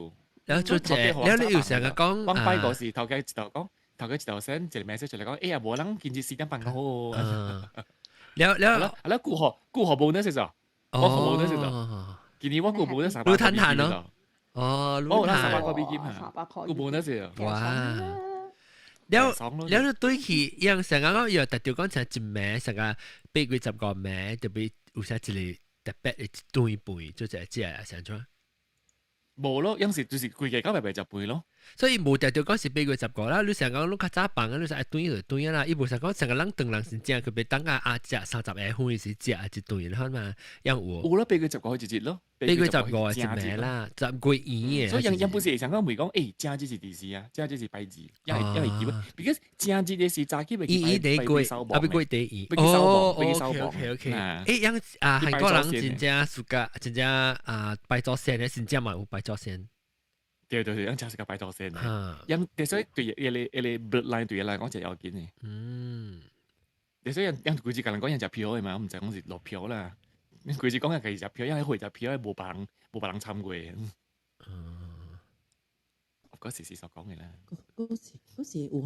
有做謝，你要成日講。講拜嗰時，頭家一頭講，頭家一頭先一個 message 出嚟講，呀冇人見住時間辦好。แล้วกูขอโบนัสสิจ๊ะ我ขอโบนัสสิจ๊ะกินนี้ว่ากูโบนัสรู้ทันเนาะรู้ทัน38個 B 金嚇กูโบนัสสิจ๊ะ哇แล้ว對起樣成日講又特別講成一名成個80個名特別有啥一個特別嘅對背就係即係成咗冇咯，有時就是攰嘅，咁咪就背咯。所以冇特別講是80個啦，你成日講你較早辦啊，你實係對就對啦，伊無成講成個人當人是正，佢被等啊食30個份是食一對啦嘛，樣有。有啦，80個一節咯，80個係一名啦，10個圓嘅。所以人本時成日會講，誒正節是第四啊，正節是拜字，因為記啊，because 正節嘅是早期咪第過，啊不過第二。哦，OK。誒樣韓國人真正暑假真正拜祖先咧，真正嘛有拜祖先。對，樣就係個拜祖先啊。因所以對你 bloodline 對嚟講就有見嘅。所以人佢只個人講人就票嘅嘛，唔就講是落票啦。佢只講嘅其實票，因為佢就票係冇白人參過嘅。嗰時所講嘅啦。嗰時有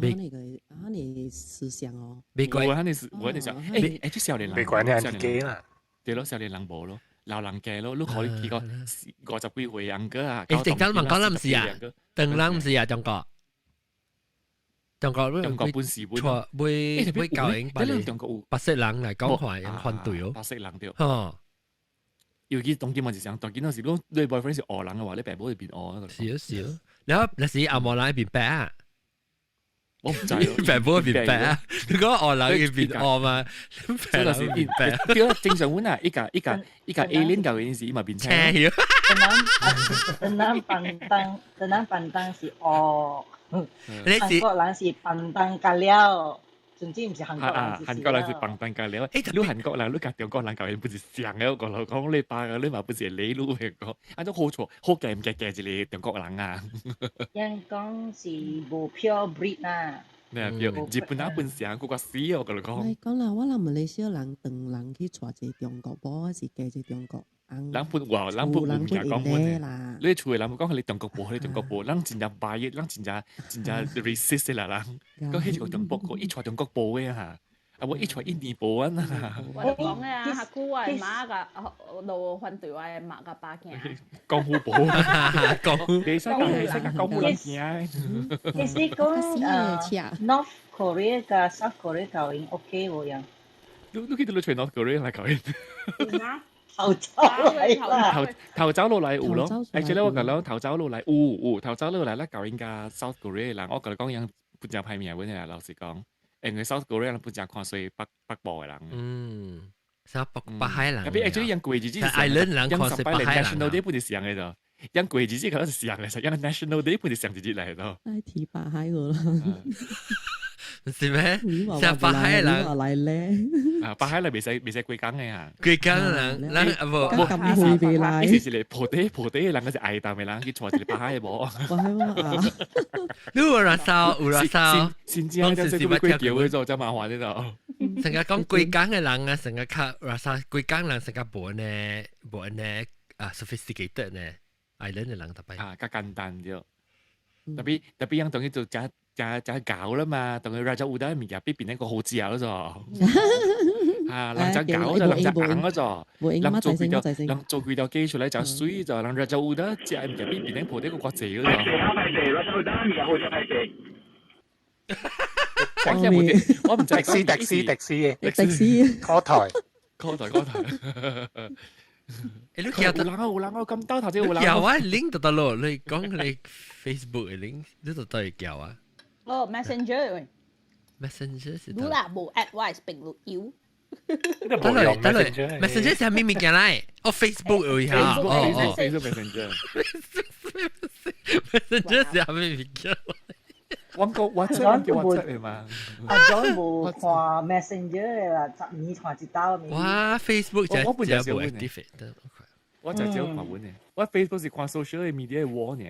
嚇你思想哦。美國嚇你思想，啲少年人。美國人係基啦。對咯，少年人冇咯。老人家咯，你可以幾個50幾歲人個啊？誒，陣間問講啦，唔是啊，鄧人唔是啊，中國本事本錯會教人白色人嚟講話人反對咯，白色人對。尤其當今我就想，當今嗰時你 boyfriend 是俄人嘅話，你爸爸會變俄。少，然後那時阿莫人變白啊。我唔知白波變白啊！如果俄人要變俄嘛，白人變白。對啊，正常本啊，一個 alien 舊嘅時咪變青。等咱笨蛋是俄，韓國人是笨蛋咖喱，總之唔是韓國人。韓國人是笨蛋咖喱。你韓國人，你甲中國人舊嘢不是像嘅，我老講你爸嘅，你嘛不是你路嘅講，啊種好錯，好夾唔夾一個中國人啊？人講是無 pure breed 啊。日本那本相嗰個死我同你講。講啦，我諗馬來西亞人當人去帶一中國，無是嫁一中國。人本唔係講本，你除咗人講你中國部，你中國部，人真正敗，人真正 racist 啦，人講起個中國個，一帶中國部嘅嚇。我一出印尼部啊！我講嘅啊，客古話馬個路反對話馬個巴件。江湖部，江湖，你識江湖人行。其實講North Korea 加 South Korea 教育 OK 喎樣。你記得你去 North Korea 嚟教育？頭走路嚟有咯。actually 我講啦，頭走路嚟有頭走路嚟咧教育加 South Korea 啦。我講講樣半隻派面嗰啲啦，老實講。誒，South Korea 人本身看衰北部嘅人。啥北海人？特別 actually 人貴子，Island 人看衰北海人。National Day 本係上嘅就，人貴子可能係上嘅，實因 National Day 本係上節日嚟咯。嚟提北海個啦。是咩？上北海人嚟咧。啊，北海人未使貴港嘅嚇。貴港人，冇咁會俾嚟。呢時嚟破地人嗰時嗌啖嘅人，佢坐住嚟北海冇。你有人燒，有人燒。先知啊，即係會叫佢做真麻煩呢度。成日講貴港嘅人啊，成日靠話曬貴港人成日冇呢sophisticated 呢 island 嘅人特別。較簡單啲。特別人當佢做就搞啦嘛，同佢 Raja Uda 面入邊變一個好自由咗，啊，人就搞就人就硬咗，人做佢條機出嚟就水就人 Raja Uda 只係入邊變一破啲個國字咗。我唔就迪斯，call 台。你叫有人咁兜頭先有人。叫啊 link 到咯，你講你 Facebook 嘅 link，你到底叫啊？哦 Messenger。Messenger 是。รู้啦冇 at wise 並錄要。得嚟，Messenger 係咩物件嚟？哦 Facebook 而家。Facebook Messenger。Messenger 係咩物件？我講 WhatsApp 叫 WhatsApp 嚟嘛。阿 John 冇看 Messenger 啦，10年看一刀。哇 Facebook 就冇 active 得。我就只有看文嘅，我 Facebook 是看 social media 嘅 wall 呢。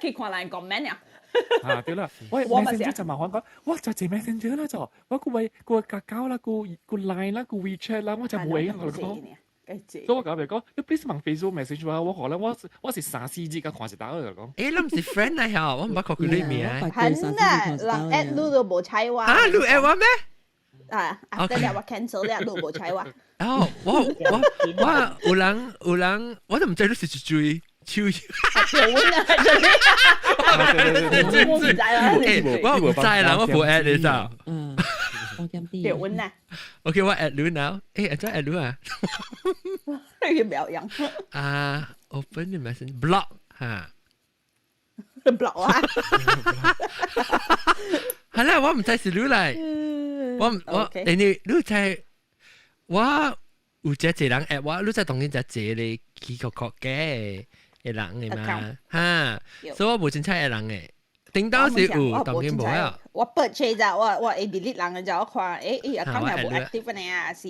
佢看人 comment 啊。啊對啦，我 Messenger 就麻煩講，我就借 Messenger 啦就，我個格交啦，個 line 啦，個 WeChat 啦，我就冇嘢我講。所以我講嚟講，你 please 問 Facebook message 話，我可能我是3、4字嘅看一打嚟講。誒，你唔是 friend 嚟嚇，我唔捌佢你名。係啊，人 at 你都冇猜話。啊，你 at 我咩？啊，after that 我 cancel 咧，你冇猜話。哦，我有人，我都唔知你是追。超條碗啊！我唔知啦，我唔知啦，我冇 at 你就。我咁啲。條碗啊 ？OK，我 at 你 now。誒，真 at 你啊？要唔要用？啊 ，open the message block 嚇。block 啊！係啦，我唔知是你嚟，我你猜我有隻人 at 我，你在當然隻隻你幾個嘅。嘅人嘅嘛，嚇，所以我冇真猜嘅人嘅，頂到是有，當然冇啊。我 purchase 咋，我 delete 人嘅咋，我看account 係冇 active 嘅呢，是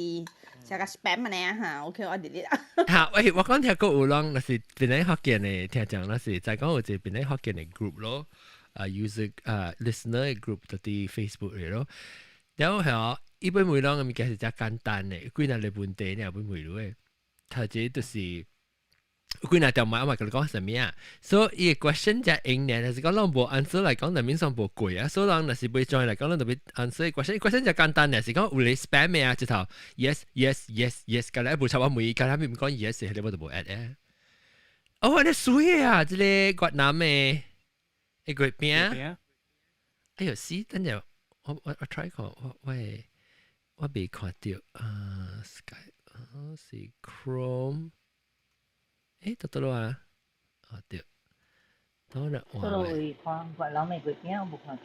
個 spam 嘅呢嚇，OK 我 delete 啊。嚇，喂，我講聽過有人那是邊啲學嘅呢？聽講那是就講有隻邊啲學嘅呢 group 咯，user listener 嘅 group 就啲 Facebook 嚟咯。然後係一般每人嘅物件是真簡單嘅，幾難嚟問題呢？一般每路嘅，佢這就是。佢嗱就唔係我講什麼啊？所以個 question 就應呢，係講啷無 answer 嚟講，就面上無貴啊。所以啷嗱是袂再嚟講，啷特別 answer question 就簡單嘅，是講有你 spam 嘅啊，直頭 yes，隔離一部插我每隔離邊唔講 yes，係你冇就冇 at 嘅。哦，你水啊！即個越南嘅一個片，哎呦死！等陣我 try 看，我未看到啊 ，Skype 是 Chrome。誒，得咯啊！哦對，當然哇。都會看越南嘅片，我冇看到。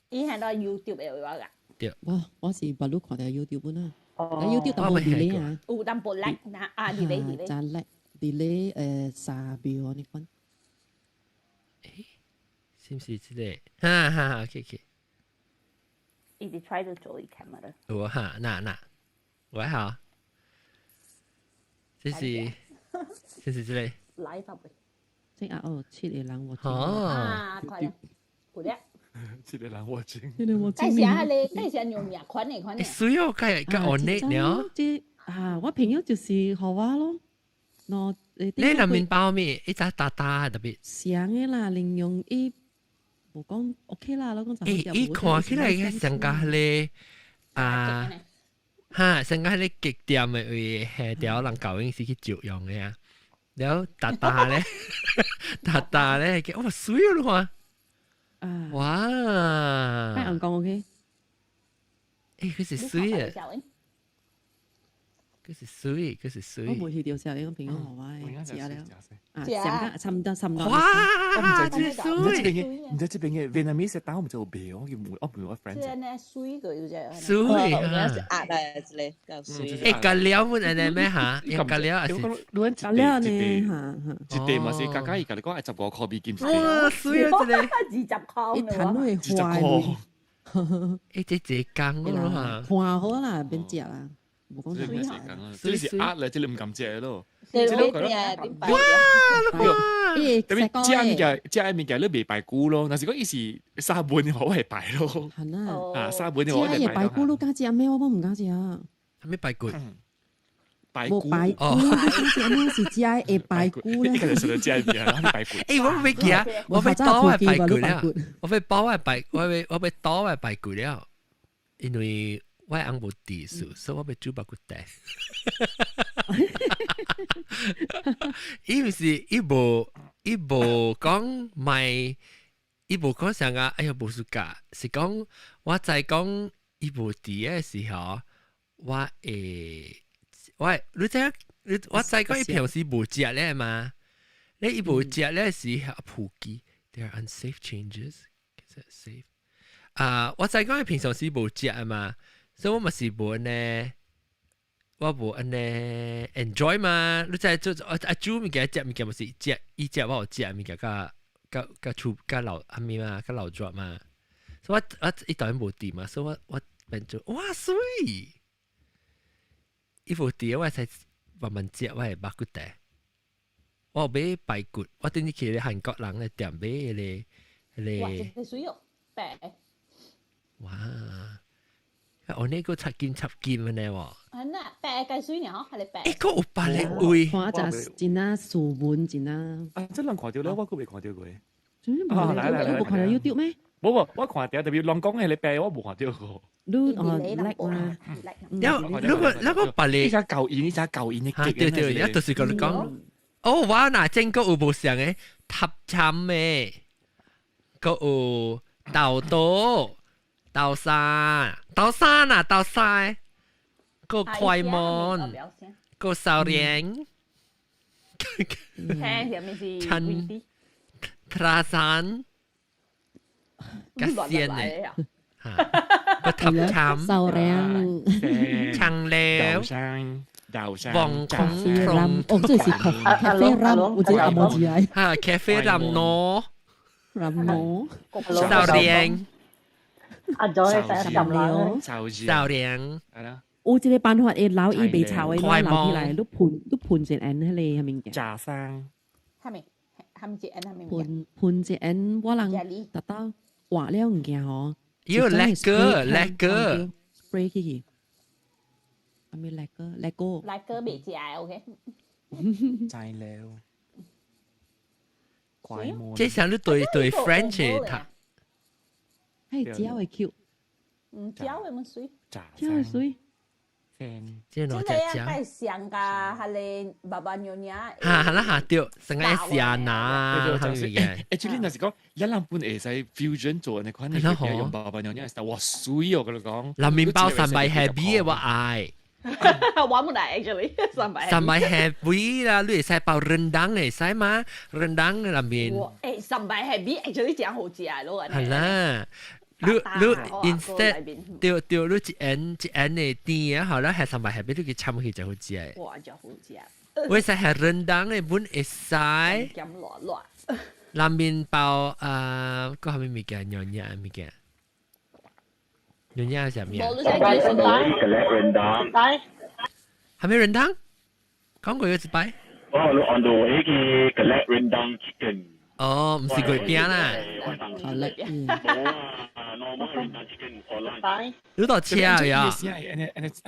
伊係到 YouTube 嘅話㗎。對，我是不嬲看到 YouTube 啦。YouTube 都冇 delay 啊。有淡薄叻啊 delay。真叻 delay 3秒你講。誒，是唔是之類？哈 OK。一直 try to 做 camera。我哈，那，喂好。這是之類。來發會。即係7個人我知。啊，快啲，快啲。7個人我知。介紹下你，介紹用咩款嚟款嚟？需要介我呢了。我朋友就是學話咯。你裡面包咩？一隻大特別。上嘅啦，另用一冇講 OK 啦，老公就。一看起來嘅上加咧啊。嚇，成個喺啲極點嘅位係掉人舊應時去照用嘅啊，然後大咧，哇水咯喎，哇！咩人講 OK？誒，佢是水啊！佢是水。我冇去掉時候，呢個平安河灣知了。差唔多。哇！唔知這邊嘅 Vietnamese 打我唔知有病，我陪我 friend。即係呢水佢啫。水啊！壓啊之類，夠水。誒，隔料換係咩嚇？隔料係。隔料呢嚇。一地嘛是家而家你講係15塊美金。哇！水啊！真係20塊。一攤都係壞。誒，這羹咯嚇。看好啦，邊隻啦？冇講水下，即係壓咧，即係你唔敢借咯。你呢啲啊點辦？哇！特別食物件你未排骨咯，但是講伊是沙本嘅我係排咯。係啊，沙本嘅我係排。排骨都加隻咩？我都唔加隻啊。係咩排骨？排骨哦，呢是只係排骨咧。呢個就係只係排骨。誒，我未記啊，我被刀係排骨了，我被刀係排骨了，因為。我昂無地數，所以我被煮白骨蛋。伊唔是伊無講賣，伊無講啥個，哎呀無暑假，是講我在講伊無地嘅時候，我你知我知講伊平時無食咧嘛？你伊無食咧是普及 ，there are unsafe changes， is that safe？ 我知講伊平常時無食啊嘛，所以我咪是無呢，我無安呢 enjoy 嘛。你知做煮物件食物件咪是食，伊食我有食物件甲出甲老阿咪嘛，甲老作嘛。所以我伊當然無掂嘛，所以我變做哇水。伊無碟我才慢慢食，我係肉骨茶。我買排骨，我頂日去咧韓國人咧店買迄個。哇！真係水哦，白。哇！我呢個插金嘅呢喎。啊那白嘅水呢？係你白。一個有白咧味。看就真啊素文真啊。啊，真人看到咧，我都未看到過。來，冇看到 YouTube 咩？冇，我看到特別人講係你白，我冇看到過。你叻嘛？那個白咧。呢隻舊煙，呢隻舊煙嘅。對，一就是講你講。哦，我嗱正個有無相嘅塔參嘅，個有豆刀、豆沙、個快門、個sau蓮。陳terrasan 嘅線嘅，個塔參、sau蓮、長料。黃空風，哦，這是咖啡ram，我知阿冇字嚟。嚇，咖啡ram no，sau蓮，sau蓮，係啦。有一個辦法會撈伊袂臭嘅，撈起來，你盤一按迄個係咪嘅？炸生，係咪一按係咪？盤一按，我人達到畫了物件吼。喲，叻個 ，spray 去。係咪叻哥未食 OK。知了。快門。即係想你對 French 嘅，係只會 Q。只會乜水？只會水。即係攞隻隻。係上噶，係你爸爸娘娘。係啦，對，成個時拿係咪嘅？Actually，那是講一兩半會使 fusion 做嘅款，你用爸爸娘娘係哇水我跟你講。嗱，麵包三百 happy 嘅我愛。玩唔嚟 actually，三百 happy 啦，你會使包 rendang 會使嘛 ？rendang 入面。誒，三百 happy actually 真好食咯。係啦。你 instead 對，你一按嘅甜啊，好啦，係三百 happy 你嘅參去就好食嘅。哇，就好食。會使係 rendang 嘅本會使。咁落。南面包個係咩物件？牛肉物件。牛肉係咩？係咪 rendang？講過一次擺。我按到呢個 galette rendang chicken。哦，唔是鬼餅啦。好叻。你度切啊呀？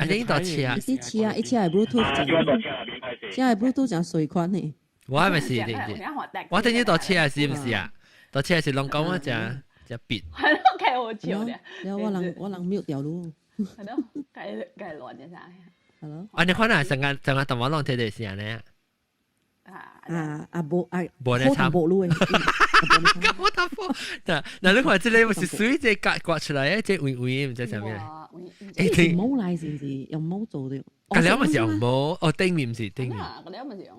你度切啊？一切係 Bluetooth， 即係 Bluetooth 就碎款呢。我係咪是？我等於度切啊，是唔是啊？度切是龍講我只別。係咯，幾好笑嘅。有我能瞄掉咯。係咯，幾亂嘅晒。係咯。我哋可能成日同我浪睇電視啊呢。冇咧差冇咯。咁我答貨。嗱，你看這裡是水即刮出來嘅，即微唔知係咩嚟。誒，毛嚟是唔是用毛做的？嗰兩咪是用毛，哦，丁面唔是丁面。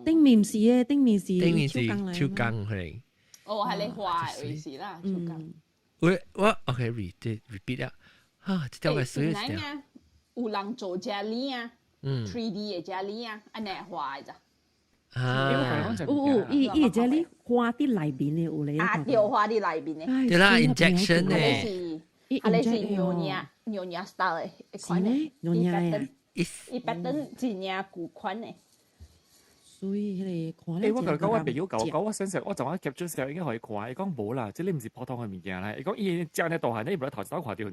丁面唔是嘅，丁面是超更嚟。哦，係你話為是啦，超更。我 OK repeat 啊，嚇，即係水嘅時候。有人做啫喱啊，3D 嘅啫喱啊，安尼畫嘅咋。伊只哩花啲內邊嘅有咧，有花啲內邊嘅，對啦 ，injection 嘅，你是牛奶 style 嘅款嘅，牛奶啊，伊pattern 真正古款嘅。所以迄個看咧，我講我朋友講，我想我就我 capture 時候已經可以看，伊講冇啦，即係你唔是普通嘅物件啦，伊講伊只呢度係你唔係頭先看到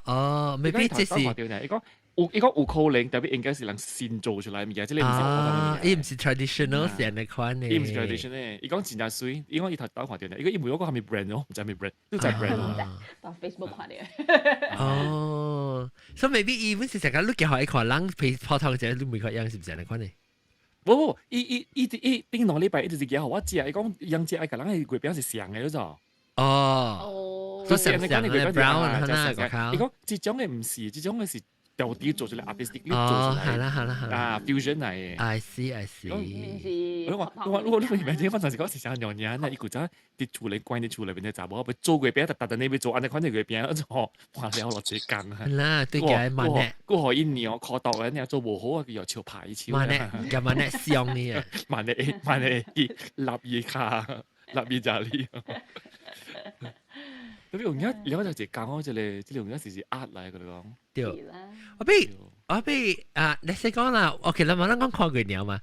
呢，未必即是，伊講有可能，特別應該是人先做出來嘅物件，即係你唔是普通嘅物件。伊唔是 traditional 成嘅款嘅，伊唔是 traditional，伊講真正水，伊講伊頭先看到呢，伊講伊每一個係咪 brand 咯，唔知係咪 brand，都就係 brand 咯。到 Facebook 看嘅。哦，所以未必伊本是成日碌嘅係一個人普通嘅，都每個樣是唔是嘅款嘅。唔，伊頂兩禮拜一直幾好，我知啊！伊講養隻愛個人係月餅是上嘅，你知道？哦，所以上嘅 brown 係哪個？伊講這種嘅唔是，這種嘅是掉啲做出嚟 artistic 做出嚟，係啦fusion 嚟嘅。I see。我呢個原本分陣時嗰時成樣嘢，那一股仔啲處理關啲處理邊啲雜物，做鬼餅特你要做，安尼款啲鬼餅，我話你有落自己間啊。啦，對嘅，慢咧。嗰個一年我靠到嘅，你做唔好啊，佢又潮牌潮。慢咧，咁慢咧香呢啊。慢咧，立意卡，立意就係呢。咁用一就直講嗰隻咧，即係用一時壓嚟佢哋講。對，我俾你先講啦。OK，咱冇咱講看鬼鳥嘛。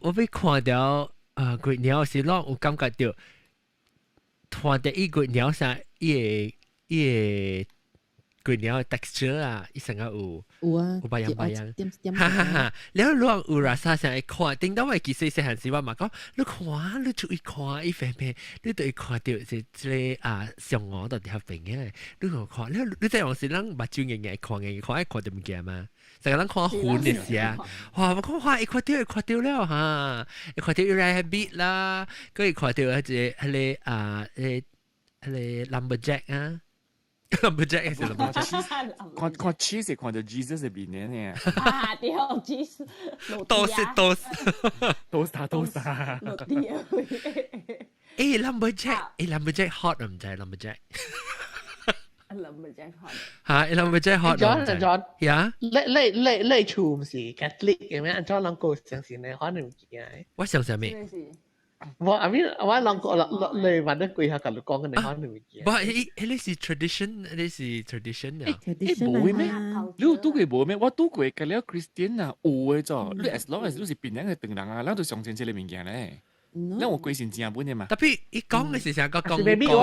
我俾看到鬼鳥是攞有感覺到，看到伊鬼鳥上伊個鬼鳥嘅 texture 啊，伊成個有白樣。哈哈哈！แล้วลอง有ราคา上一看，頂到我記細漢時我嘛講，你看，你注意看伊片片，你對看到是即個上鵝到底係邊嘅？你看，你即係用是咱目睭硬看到物件嘛？就係咱看雲嘅時啊，哇！我講哇，看到了哈，看到伊來 habit 啦，佢看到係個lumberjack 啊。lumberjack 係 lumberjack， 看 cheese 看到 Jesus 嘅面咧，對 Jesus， 都是，lumberjack hot 唔知 lumberjack hot， 嚇 lumberjack hot， John， 呀，你處唔是 Catholic 嘅咩？John 諗過相信你可能唔見嘅。我相信咩？我諗過你話得句下同你講嘅，你可能唔見。不，呢是 tradition 啊。冇咩？你都佢冇咩？我都佢嘅了 Christian 啊，有嘅咋？你 as long as 你是邊樣嘅定人啊，咱都相信這個物件咧。咱我貴先正本嘅嘛。特別伊講嘅時成個講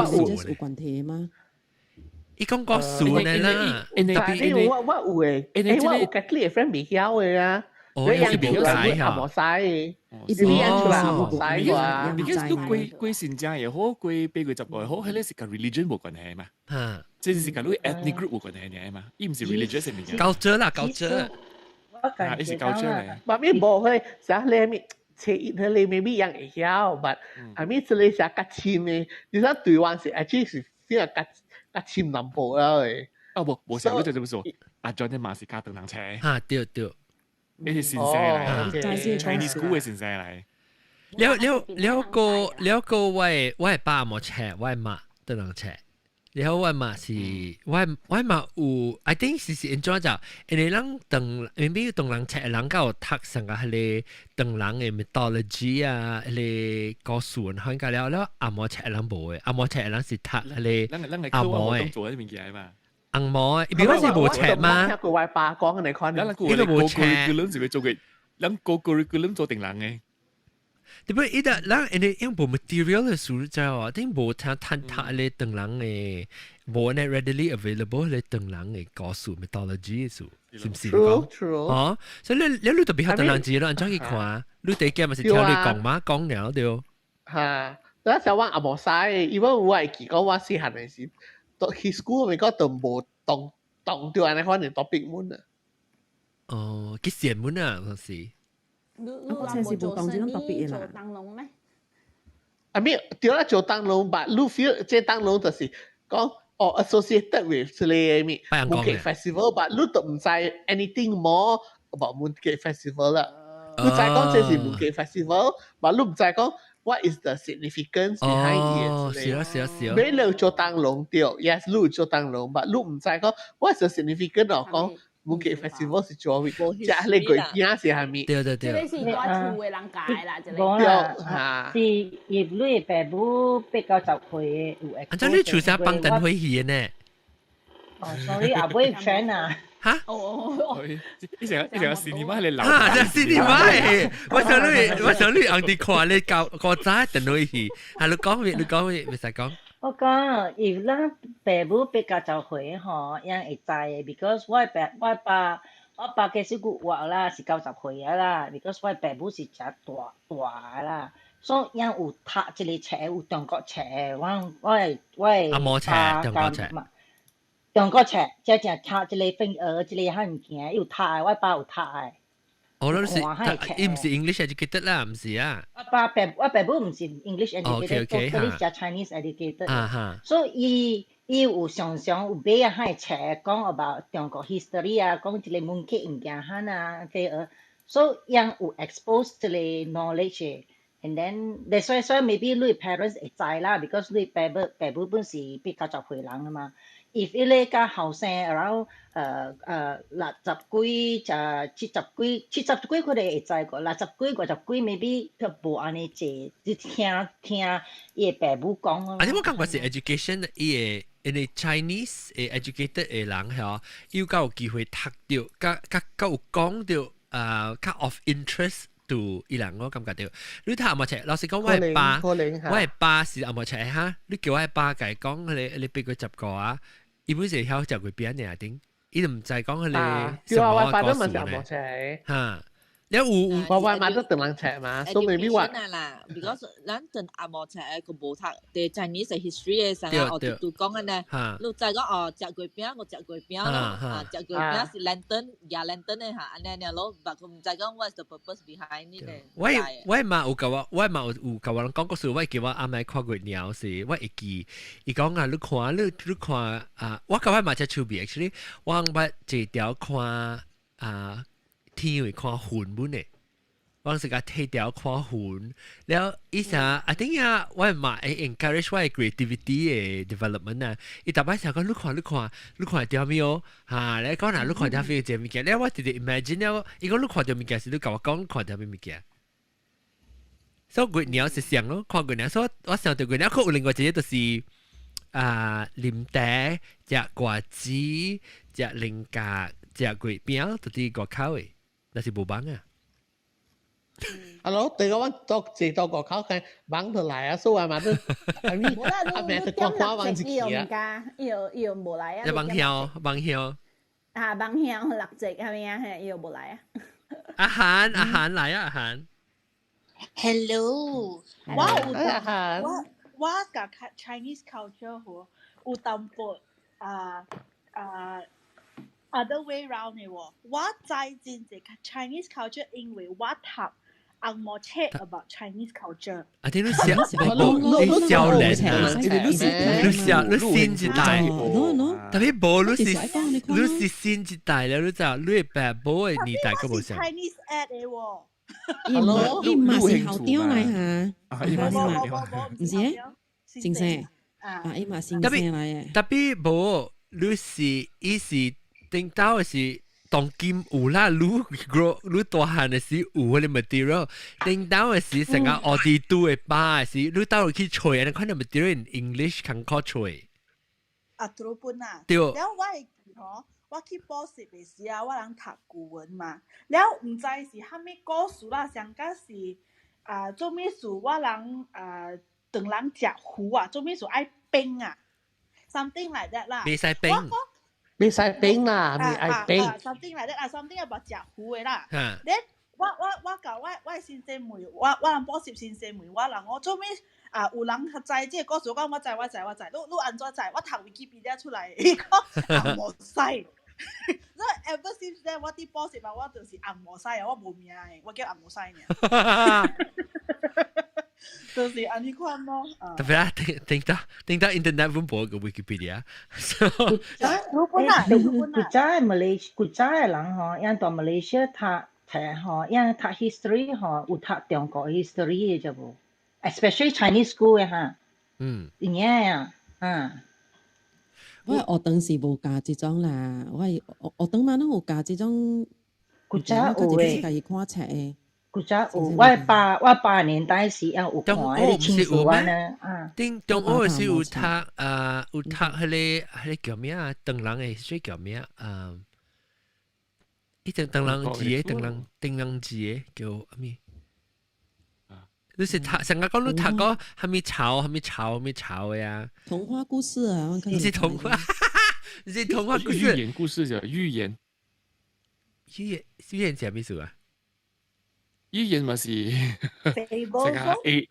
數有關係嗎？伊講個數咧啦。特別我有嘅，我有 Catholic friend 未曉嘅啊。哦，有時變解嚇。冇曬。伊邊出來冇曬啩？你講都貴先正也好，貴俾佢10個也好，係咧是個 religion 冇關係嘛？嚇，即係個 ethnic group 冇關係嘅嘛？伊唔是 religious 嘅嘢。culture 啦，culture。呢是 culture 嚟。爸咪冇佢，成日你切佢你未必人會曉，but 係咪即係成日夾錢嘅？你睇台灣是 actually 是邊個夾錢南部啦誒？啊冇時候你就咁做，阿 John 啲馬是加等人車。嚇，對。呢啲先生嚟，Chinese school 嘅先生嚟。了個我係爸冇車，我係媽得人車。了我媽是我媽有 ，I think 是 enjoy 就，因為人當maybe當人車人夠讀上個係當人嘅 mythology 啊，係個數看個了阿冇車人冇嘅，阿冇車人是讀係阿冇嘅。做啲物件嘛。硬模，邊個是冇赤嗎？聽佢話爸講嘅你看，呢個冇赤。curriculum 是做嘅，諗個 curriculum 做定人嘅。點解依度嗱，你用冇 material 嘅書就話，啲冇聽探你定人嘅，冇呢 readily available 你定人嘅個數 methodology 嘅書，是唔是講？ True。哦，所以你特別學定人字咯，人中意看，你第一件咪是聽你講嘛，講了對。嚇，嗰時我阿冇曬，因為我係講我細漢嘅時。His school 咪講都冇當掉人哋可能 topic 門啊。哦，幾時門啊？嗰時。我真係冇當呢種 topic 啦。做燈籠咩？啊咪掉啦做燈籠，但你 feel 即係燈籠就是講associated with 之類嘅咩 Mooncake Festival，但你都唔知 anything more about Mooncake Festival 啦。你就係講這是 Mooncake Festival，但你唔知講。What is the significance behind it？ 哦，是啊。你有做燈籠對 ，yes， 你有做燈籠，但你唔知講 What's the significance？ 講Mooncake Festival 是做咩？即係你鬼片是係咪？對。即係是在厝嘅人解啦，就係。嚇。是葉女爸母比較就會有。安怎你厝啥幫燈會去呢？哦 ，sorry， 阿妹 friend 啊。嚇！呢成個cinema喺你樓。嚇！隻 cinema 誒，我想你紅啲看你個仔等佢去。係你講咩？唔使講。我講，如果爸母比較就會嗬，人會知嘅 ，because 我爸嘅小姑話啦是90歲啦 ，because 我爸母是真大啦，所以人有讀一個冊，有中國冊，我係阿摩冊，中國冊。中國冊，即係讀一個分一個漢語，有讀嘅，我爸有讀嘅。哦，你唔是 English educated 啦，唔是啊。我爸母唔是 English educated， 所以係 Chinese educated。所以伊有常常有買啊遐冊講 about 中國 history 啊，講一個門客物件罕啊，佢so 樣有 expose 一個 knowledge and then that's why maybe 你 parents 會知啦 because 你爸母本是比較早歲人啊嘛。if 伊咧較後生 around 60幾70幾佢哋會知個60幾50幾 maybe 佢無安尼濟，只聽伊爸母講咯。啊，你冇感覺是 education 伊個Chinese educated 嘅人嚇，要較有機會讀到，較有講到較 of interest。伊人我感覺到，你睇阿莫切，老實講，我係爸是阿莫切哈，你叫我係爸計講，你俾佢10個啊，伊本是曉就佢邊嘢定，伊都唔知講佢哋叫我爸都問阿莫切嚇。我買得等人切嘛，所以未必話。啦，because 咱等阿莫切個無讀對 Chinese history 嘅時候，我哋都講嘅呢，你就講哦，食桂餅我食桂餅啦，食桂餅是 lantern 呀 lantern 嘅嚇，安尼咯，但佢唔知講 what's the purpose behind 呢個。我嘛有教我人講過數，我叫我阿妹看月鳥是，我會記，伊講啊，你看啊，我教我嘛只趣味 actually， 我捌一條看天會看雲本嘅，我是個睇條看雲，แล้วอีสาI think 啊，我嘛encourage 我 creativity 嘅 development 啊，伊特別想講你看條咩哦，嚇，你講嗱你看條咩嘢物件，แล้ว我直接 imagine 了，伊講你看條物件是你教我講看條咩物件，所以月鳥是像咯，看月鳥，所以我想到月鳥，佢有另外一個就是林茶、食瓜子、食菱角、食月餅，都係個口嘅。那是無幫啊！對個我多個口嘅幫佢來啊，所以嘛都，阿咪看望自己啊！伊又無來啊！你幫曉啊，幫曉立即係咪啊？伊又無來啊！阿涵來啊！阿涵 ，Hello， 我個 Chinese culture 嗬，有淡薄other way round 嘅喎，我知真係 Chinese culture， 因為我讀紅毛冊 about Chinese culture。啊，啲你小人啊，你新一代，特別無你是新一代了，你知道你爸母嘅年代都無相。Chinese ad 嘅喎。伊嘛是後調來嚇，伊嘛唔是誒，正聲啊，伊嘛先聲來嘅。特別無你是伊是。頂到嘅是當金有啦，你大漢嘅時有嗰啲 material， 頂到嘅時成個我哋都會把嘅時，你到去吹，你看到 material in English can call 吹。啊，對本啊。對。然後我係嗬，我去補習嘅時啊，我人讀古文嘛，然後唔知是蝦米故事啦，上加是做咩事我人當人食糊啊，做咩事愛冰啊 ，something like that 啦。未使冰。未使冰啦，未愛冰。something like that 啊 ，something about 食糊嘅啦。then 我教我先生妹，我人補習先生妹，我做咩有人知即係故事講我知，你安怎知？我讀 Wikipedia 出來，伊講紅毛西。所以 ever since then 我啲補習啊，我就是紅毛西啊，我冇名嘅，我叫紅毛西呢。就是安尼款咯。特別啊，聽到 internet 本播個 Wikipedia。古早嘅人嗬，因到馬來西亞讀嗬，因讀 history 嗬，有讀中國 history 嘅啫喎 ，especially Chinese school 嘅嚇。點樣啊？我學堂是無教這種啦，我學堂嘛都有教這種。古早有嘅。家己看冊嘅。古早有，我爸年代時有看迄個青樹灣啊。中學時有讀迄個叫咩啊？鄧人嘅水叫咩啊？一陣鄧人字嘅鄧人字嘅叫咩？你是讀成日講你讀過係咪炒嘅啊？童話故事啊，唔是童話，唔是童話故事。寓言故事就寓言是咩意思啊？語言咪是成個 A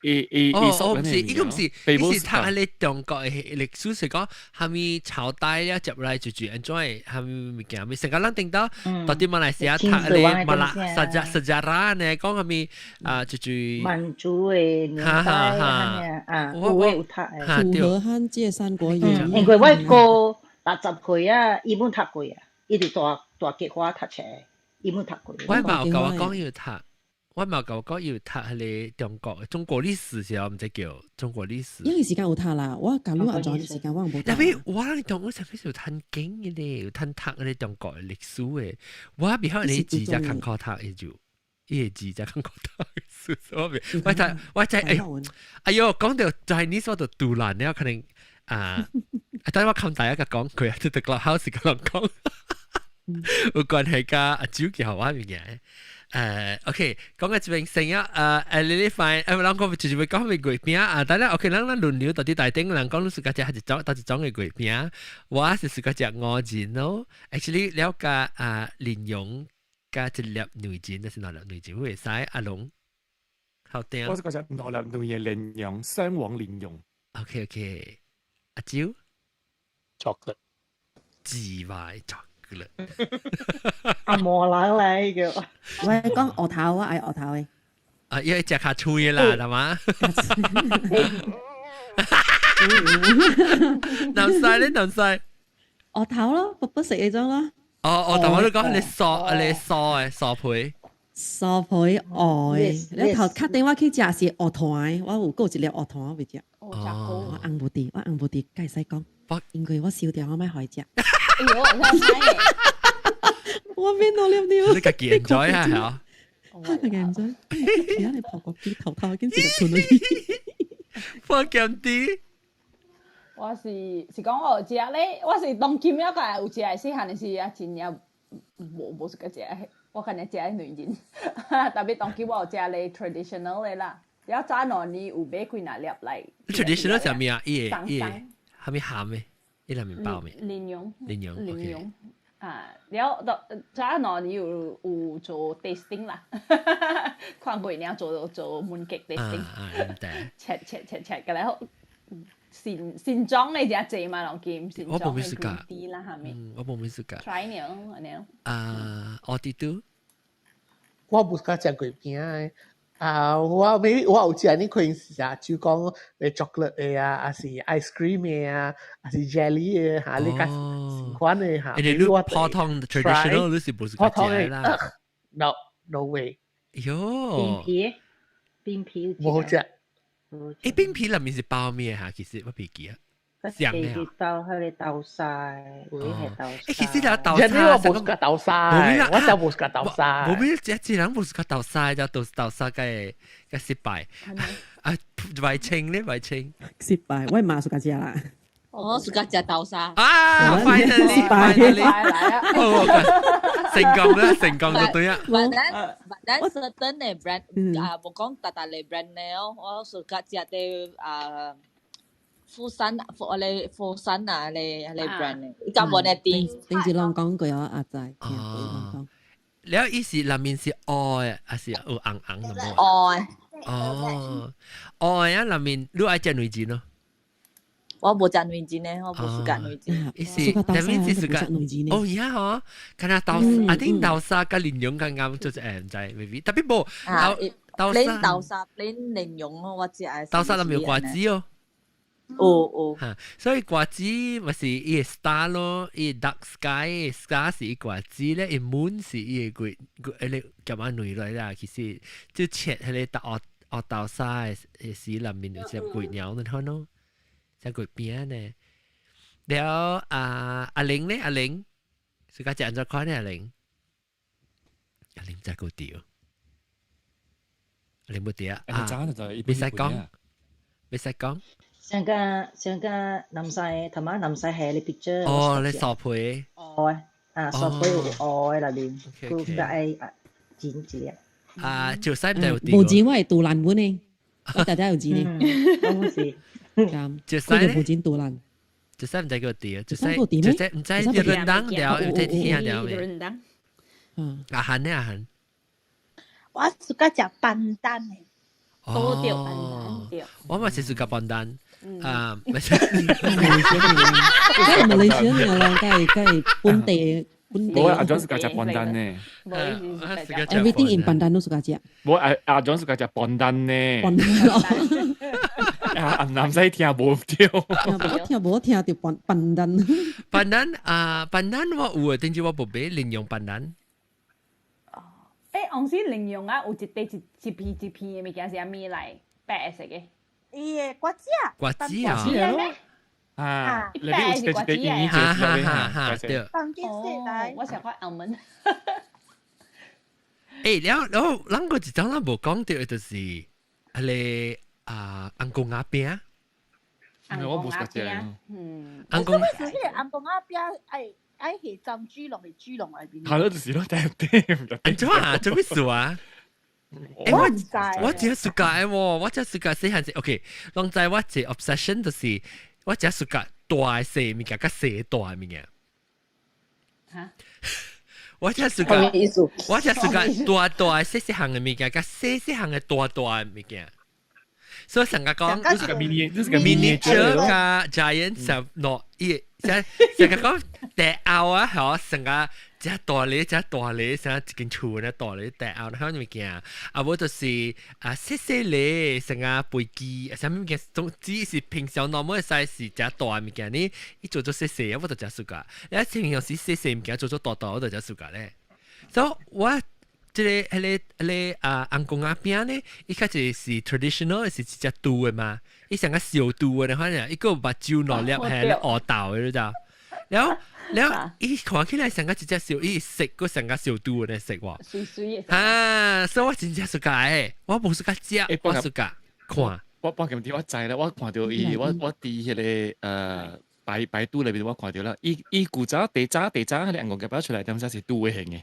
哦，唔是，呢個唔是，呢是睇你中國嘅歷史嚟講，係咪朝代咧接嚟就 enjoy， 係咪物件？咪成個人聽到，到啲馬來西亞睇你馬來sejarah呢，講係咪就民族嘅年代我會有睇楚河漢界三國演義。因為我個60歲啊，伊本讀過啊，伊哋大結花讀出，伊本讀過。我冇教我講要讀。我冇教過要讀係你中國歷史時候唔使叫中國歷史。因為時間有讀啦，我假如阿咗時間我冇讀。但係我你當我成日要睇經嘅咧，要睇讀你中國歷史嘅，我比較你字就看考讀嘅就，呢個字就看考讀嘅。我就哎呦講到就係你所度杜蘭咧，可能等我冚第一個講佢啊，就讀落考試咁講，有關係㗎阿朱嘅學話嘅。OK， 講嘅這邊成日你快兩個就會講嘅鬼片但係 OK，咱輪流到啲大頂，人講是嗰隻係一種，到一種嘅鬼片，我是嗰隻蚵仔咯。Actually，了解蓮蓉加一粒內錢，就是哪粒內錢？會使阿龍，好聽。我是嗰隻哪粒內嘅蓮蓉，雙黃蓮蓉。OK， 阿蕉 chocolate， 智慧chocolate。阿摩蘭嚟嘅，喂，講鵝頭啊，係鵝頭嘅。因為隻下脆啦，係嘛？南西咧，南西。鵝頭咯，不食嗰種咯。鵝頭我都講你傻皮。傻皮鵝，你頭打電話去食是鵝團，我有夠一粒鵝團我未食。我紅布啲，介使講。因為我燒掉，我咪可以食。我邊度了了？你個健仔啊，係啊？係健仔。而家你撲個機頭已經食到斷咗。放健啲。我是講我有食咧，我是當今一個有食嘅，細漢嘅時啊，真有冇食嘅食，我肯定食啲女人。特別當今我有食咧 traditional 嘅啦，有早兩年有買幾粒入嚟。traditional 係咩啊？係咪鹹嘅？呢兩面包咩？蓮蓉。了到早兩年有做 tasting 啦，看過年做 mooncake tasting，切嘅咧。線裝你只隻嘛，當劍線裝嘅啲啦，係咪？我冇咩食㗎。try 呢？我啲都，我冇食隻鬼片我有食呢款是就講你 chocolate 嘅還是 ice cream 嘅還是 jelly 嘅你個款嘅你攞普通 traditional 你是冇食嘅啦。No way。喲。冰皮冇食。冰皮裏面是包咩嚇？其實我未記啊。上嘅佢哋豆曬，會係豆曬。其實你豆曬，我冇食豆曬，我就冇食豆曬。冇咩一人冇食豆曬，就豆曬嘅失敗。圍青咧，圍青失敗，我唔食隻啦。我食隻豆曬。finally，成功咗對啊！但certain 嘅 brand 冇講大嘅 brand 咧，我食隻嘅富山啊，你 brand 依家冇呢啲。頂住啷講句阿仔，你意思裡面是愛還是有硬咁樣？愛。愛啊！裡面你愛隻女子咯。我冇食女子呢，我冇食女子。意思裡面是食哦，而家嗬，看下豆，I think 豆沙加蓮蓉啱啱就是唔知 maybe，特別冇豆沙，你蓮蓉我知係。豆沙裡面有瓜子哦。所以瓜子咪是伊個 star 咯，伊 dark sky 是伊瓜子咧，伊 moon 是伊個你咁樣女來啦，其實就切喺你豆沙嘅時裡面有隻鬼鳥你睇咯，隻鬼邊呢？了阿玲咧，阿玲，是家隻人在看呢阿玲真係好屌，阿玲冇屌未使講。上個南西同埋南西係你 picture。你傻皮。傻皮有愛裏面，佢個係剪紙潮西唔係冇剪，我係杜蘭本呢，我大家有剪呢。冇事。潮西冇剪杜蘭。潮西唔使個屌，潮西唔使一輪燈了，唔使天了。阿恆呢？阿恆。我是个食笨蛋诶。都对笨蛋对。我嘛是个笨蛋。啊，唔係馬來西亞啦，梗係本地。我阿 John 是個食笨蛋呢。Everything in 笨蛋都是個食。我阿 John 是個食笨蛋呢。笨蛋。啊，男仔聽無對。我聽到笨蛋。笨蛋啊，笨蛋我有啊，點知我冇俾零用笨蛋。往時零用啊，有一片嘅物件是咩嚟白色嘅？伊個瓜子啊。瓜子啊。啊，一百是瓜子啊，對。當件事嚟，我想講澳門。然後咱個一種咱無講到嘅就是係咧紅公鴨餅。我冇食過。紅公。嗰時紅公鴨餅係浸豬籠嚟豬籠裏邊。係咯，就是咯，點。做啊？做咩事啊？我只係個喎，我只係個細漢時 ，OK， 攏知我只 obsession 就是我只係個大細物件，甲細大物件。嚇！我只係個大細行嘅物件，甲細行嘅大物件。所以成日講，呢個 miniature 加 giant 就落依，成日講大牛啊，係成日。只大咧，成一間厝咧大咧，大後響物件，啊無就是細咧，成個飛機，啥物件，總之是平常 normal 嘅 size 只大物件呢，伊做咗細，我就真熟噶。你平常時細物件做咗大，我就真熟噶咧。所以我即個紅公鴨餅呢，伊開始是 traditional 是一隻肚嘅嘛，伊成個小肚嘅，可能伊個目睭落粒係咧鵝豆嘅你知，然後伊看起來成個一隻小，伊食個成個小肚嘅食喎。水啊，所以我真正熟噶誒，我冇熟噶食，我熟噶看。我咁啲我知啦，我看到伊，我佇迄個百度裏邊我看到啦，伊古早地渣迄個紅公鴨餅出來，點解是肚嘅形嘅？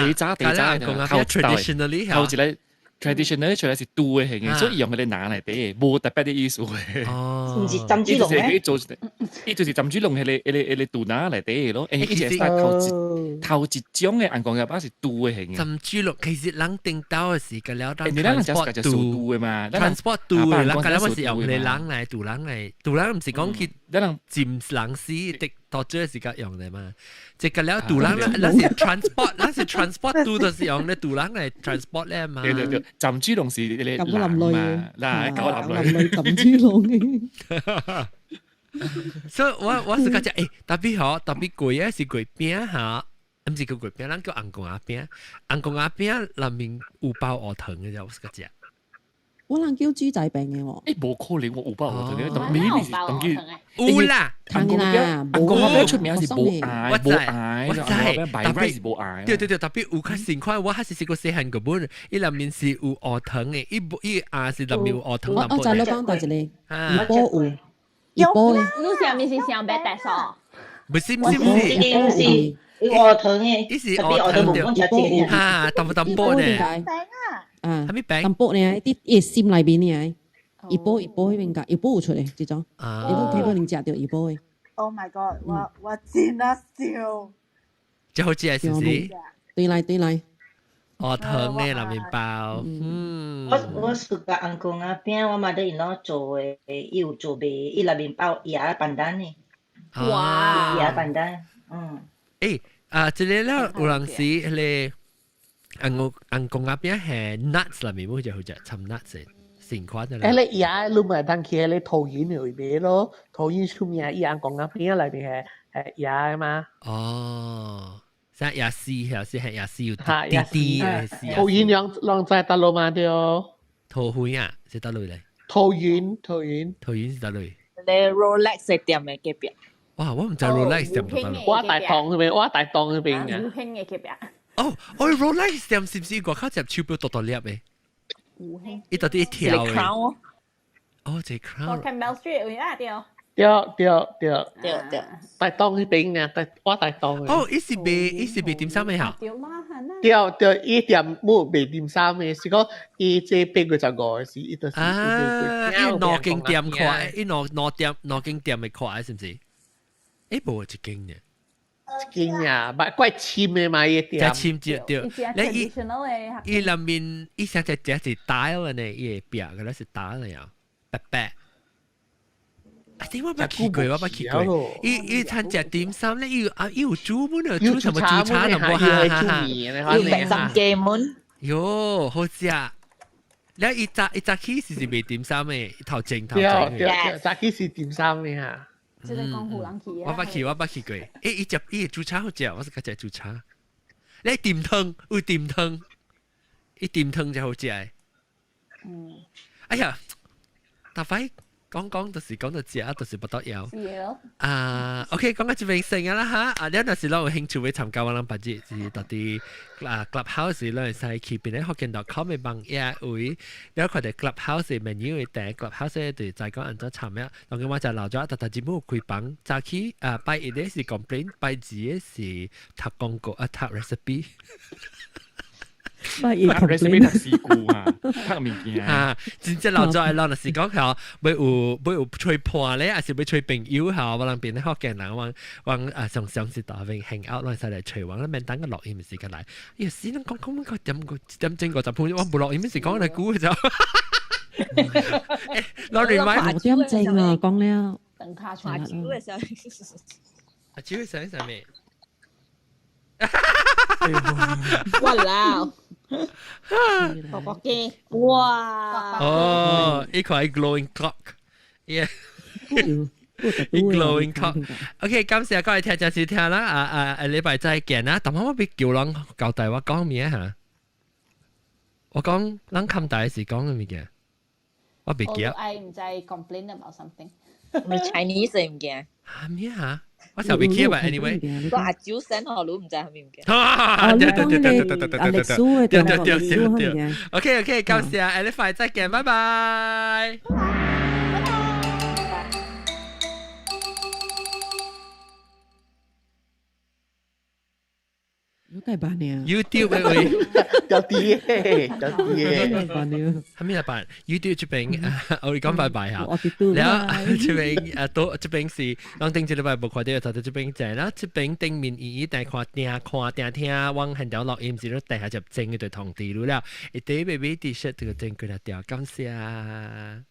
地渣後 traditionally 後一個。traditional 出嚟是肚嘅形嘅，所以用佢哋拿嚟啲，冇特別啲意思嘅。哦，唔是浸豬籠咩？伊就是浸豬籠係肚拿嚟啲咯。伊係頭一種嘅紅公鴨餅是肚嘅形嘅。浸豬籠其實人定到嘅時間了，但 transport 肚嘅嘛 ，transport 肚嘅啦，咁我是用你人嚟肚人唔是講佢佔人死的。到這時間用嘅嘛，即係了杜人那是 transport 杜就是用咧杜人嚟 transport 咧嘛。對，浸豬籠是你咁淋淚嘛，嗱咁淋淚浸豬籠嘅。所以我是講誒，特別貴啊，是貴餅嚇，唔是叫貴餅，咱叫紅公鴨餅。紅公鴨餅裡面有包鵝糖嘅啫，我是講隻。我人叫豬仔餅嘅喎。誒冇可能，我有包鵝糖嘅，當面是當佢。有啦，糖啦，紅公鴨餅出名是冇嗌，我知，白米是冇嗌。對，特別有較新款，我還是試過細漢個本，伊裡面是有鵝糖嘅，伊是裡面有鵝糖。我就你講到這裡，一波有，一波咧。你上面是上白大嫂。不是，鵝糖嘅，伊是鵝糖嘅，嚇，淡薄咧。係咪餅？淡薄咧，啲嘢心裏邊咧。一波迄邊個，一波有出嚟，這種，你都睇到你食到一波嘅。Oh my god！我真啊笑。最好食係唔是？對來。鵝糖嘅南面包。我食個紅公鴨餅，我媽都用攞做嘅，伊有做俾伊內面包椰笨蛋呢。哇！椰笨蛋，誒這裡咧有人是咧紅公鴨餅係 nuts 裏面冇就好似沉 nuts 成款嘅啦。誒你而家你咪當佢你桃園裏邊咯，桃園出面一樣講緊邊裏邊係椰嘅嘛。哦，像椰絲係是係椰絲有啲啲嘅絲。桃園兩隻大路嘛對哦。桃園啊，是大路嚟。桃園是大路。你 Rolex 店嘅隔壁。哇，我唔知 Rolex 店喺大路。我大檔嗰邊嘅。好興嘅隔壁。哦 ，Rolex 店是唔是個靠隻手錶多粒嘅？伊到底跳嘅。哦，這 crown。我 Campbell Street 有啊，對。大檔嗰邊嘅，我大檔嘅。哦，伊是賣點心嘅嚇。對，伊店冇賣點心嘅，是講伊這8.5是伊都是。啊，伊兩間店開，伊兩間店嘅開，是唔是？誒，冇一間嘅。經啊，唔係怪簽嘅嘛，一點。只簽只對。伊裡面伊想只是 style 呢，伊表嘅咧是 style 嚟啊，白白。啊！點解不奇怪？我不奇怪。伊參食點心咧，伊有煮滿啊，煮什麼煮茶咁喎？要明心記滿。喲，好食。แล้วอีจักขี้สิเป็น點心嘅頭正頭正嘅，จักขี้是點心嘅嚇。即係講胡冷氣啊！我不奇過。伊煮茶好食，我是嗰隻煮茶。你點湯有點湯，伊點湯就好食嘅。哎呀，大快講就是講到食，就是不得有。OK， 講到這邊成啦嚇。你有時攞有興趣會參加我哋八節是到啲Clubhouse 攞嚟使去邊咧，Hokkien.com 嘅網頁會，你佢哋 Clubhouse 嘅 menu 會訂 Clubhouse 咧，就再講按咗參與。當然我就留咗特節目開榜，早期拜一咧是 complain， 拜二咧是讀廣告讀 recipe。拍 recipe 讀事故啊，讀物件啊，真正留在落是講佢要有吹破咧，還是要吹朋友嚇，我諗邊咧學嘅人往上是大邊 hang out 攞曬嚟吹，往咧面等個錄音時間嚟，有時能講個點正個就判，我冇錄音時講嚟估就，攞嚟買冇點正啊，講了。等卡出嚟。嘅時候，阿蕉想上面。哇啦！薄薄嘅，哇！哦，呢個係 glowing clock，yeah， glowing clock。OK， 感謝各位聽眾收聽啦，禮拜再見啦。但係我俾叫人交代我講咩嚇？我講人冚大時講嘅咩嘅？我別記。我唔知 complain about something。咪 Chinese 唔驚。嚇咩嚇？我就未記吧 ，anyway。個阿蕉聲學佬唔知係咪唔驚？對。OK， 感謝，禮拜再見，拜拜。有計辦呢 ？YouTube 喂，有啲嘢，係咩辦 ？YouTube 這邊，我哋講拜拜嚇。然後這邊都這邊是，當定這禮拜冇看到，就這邊正啦。這邊頂面依但看聽，往現條錄音時都地下就正嘅對同地路了。一對 baby T-shirt 這個正佢嚟掉，感謝。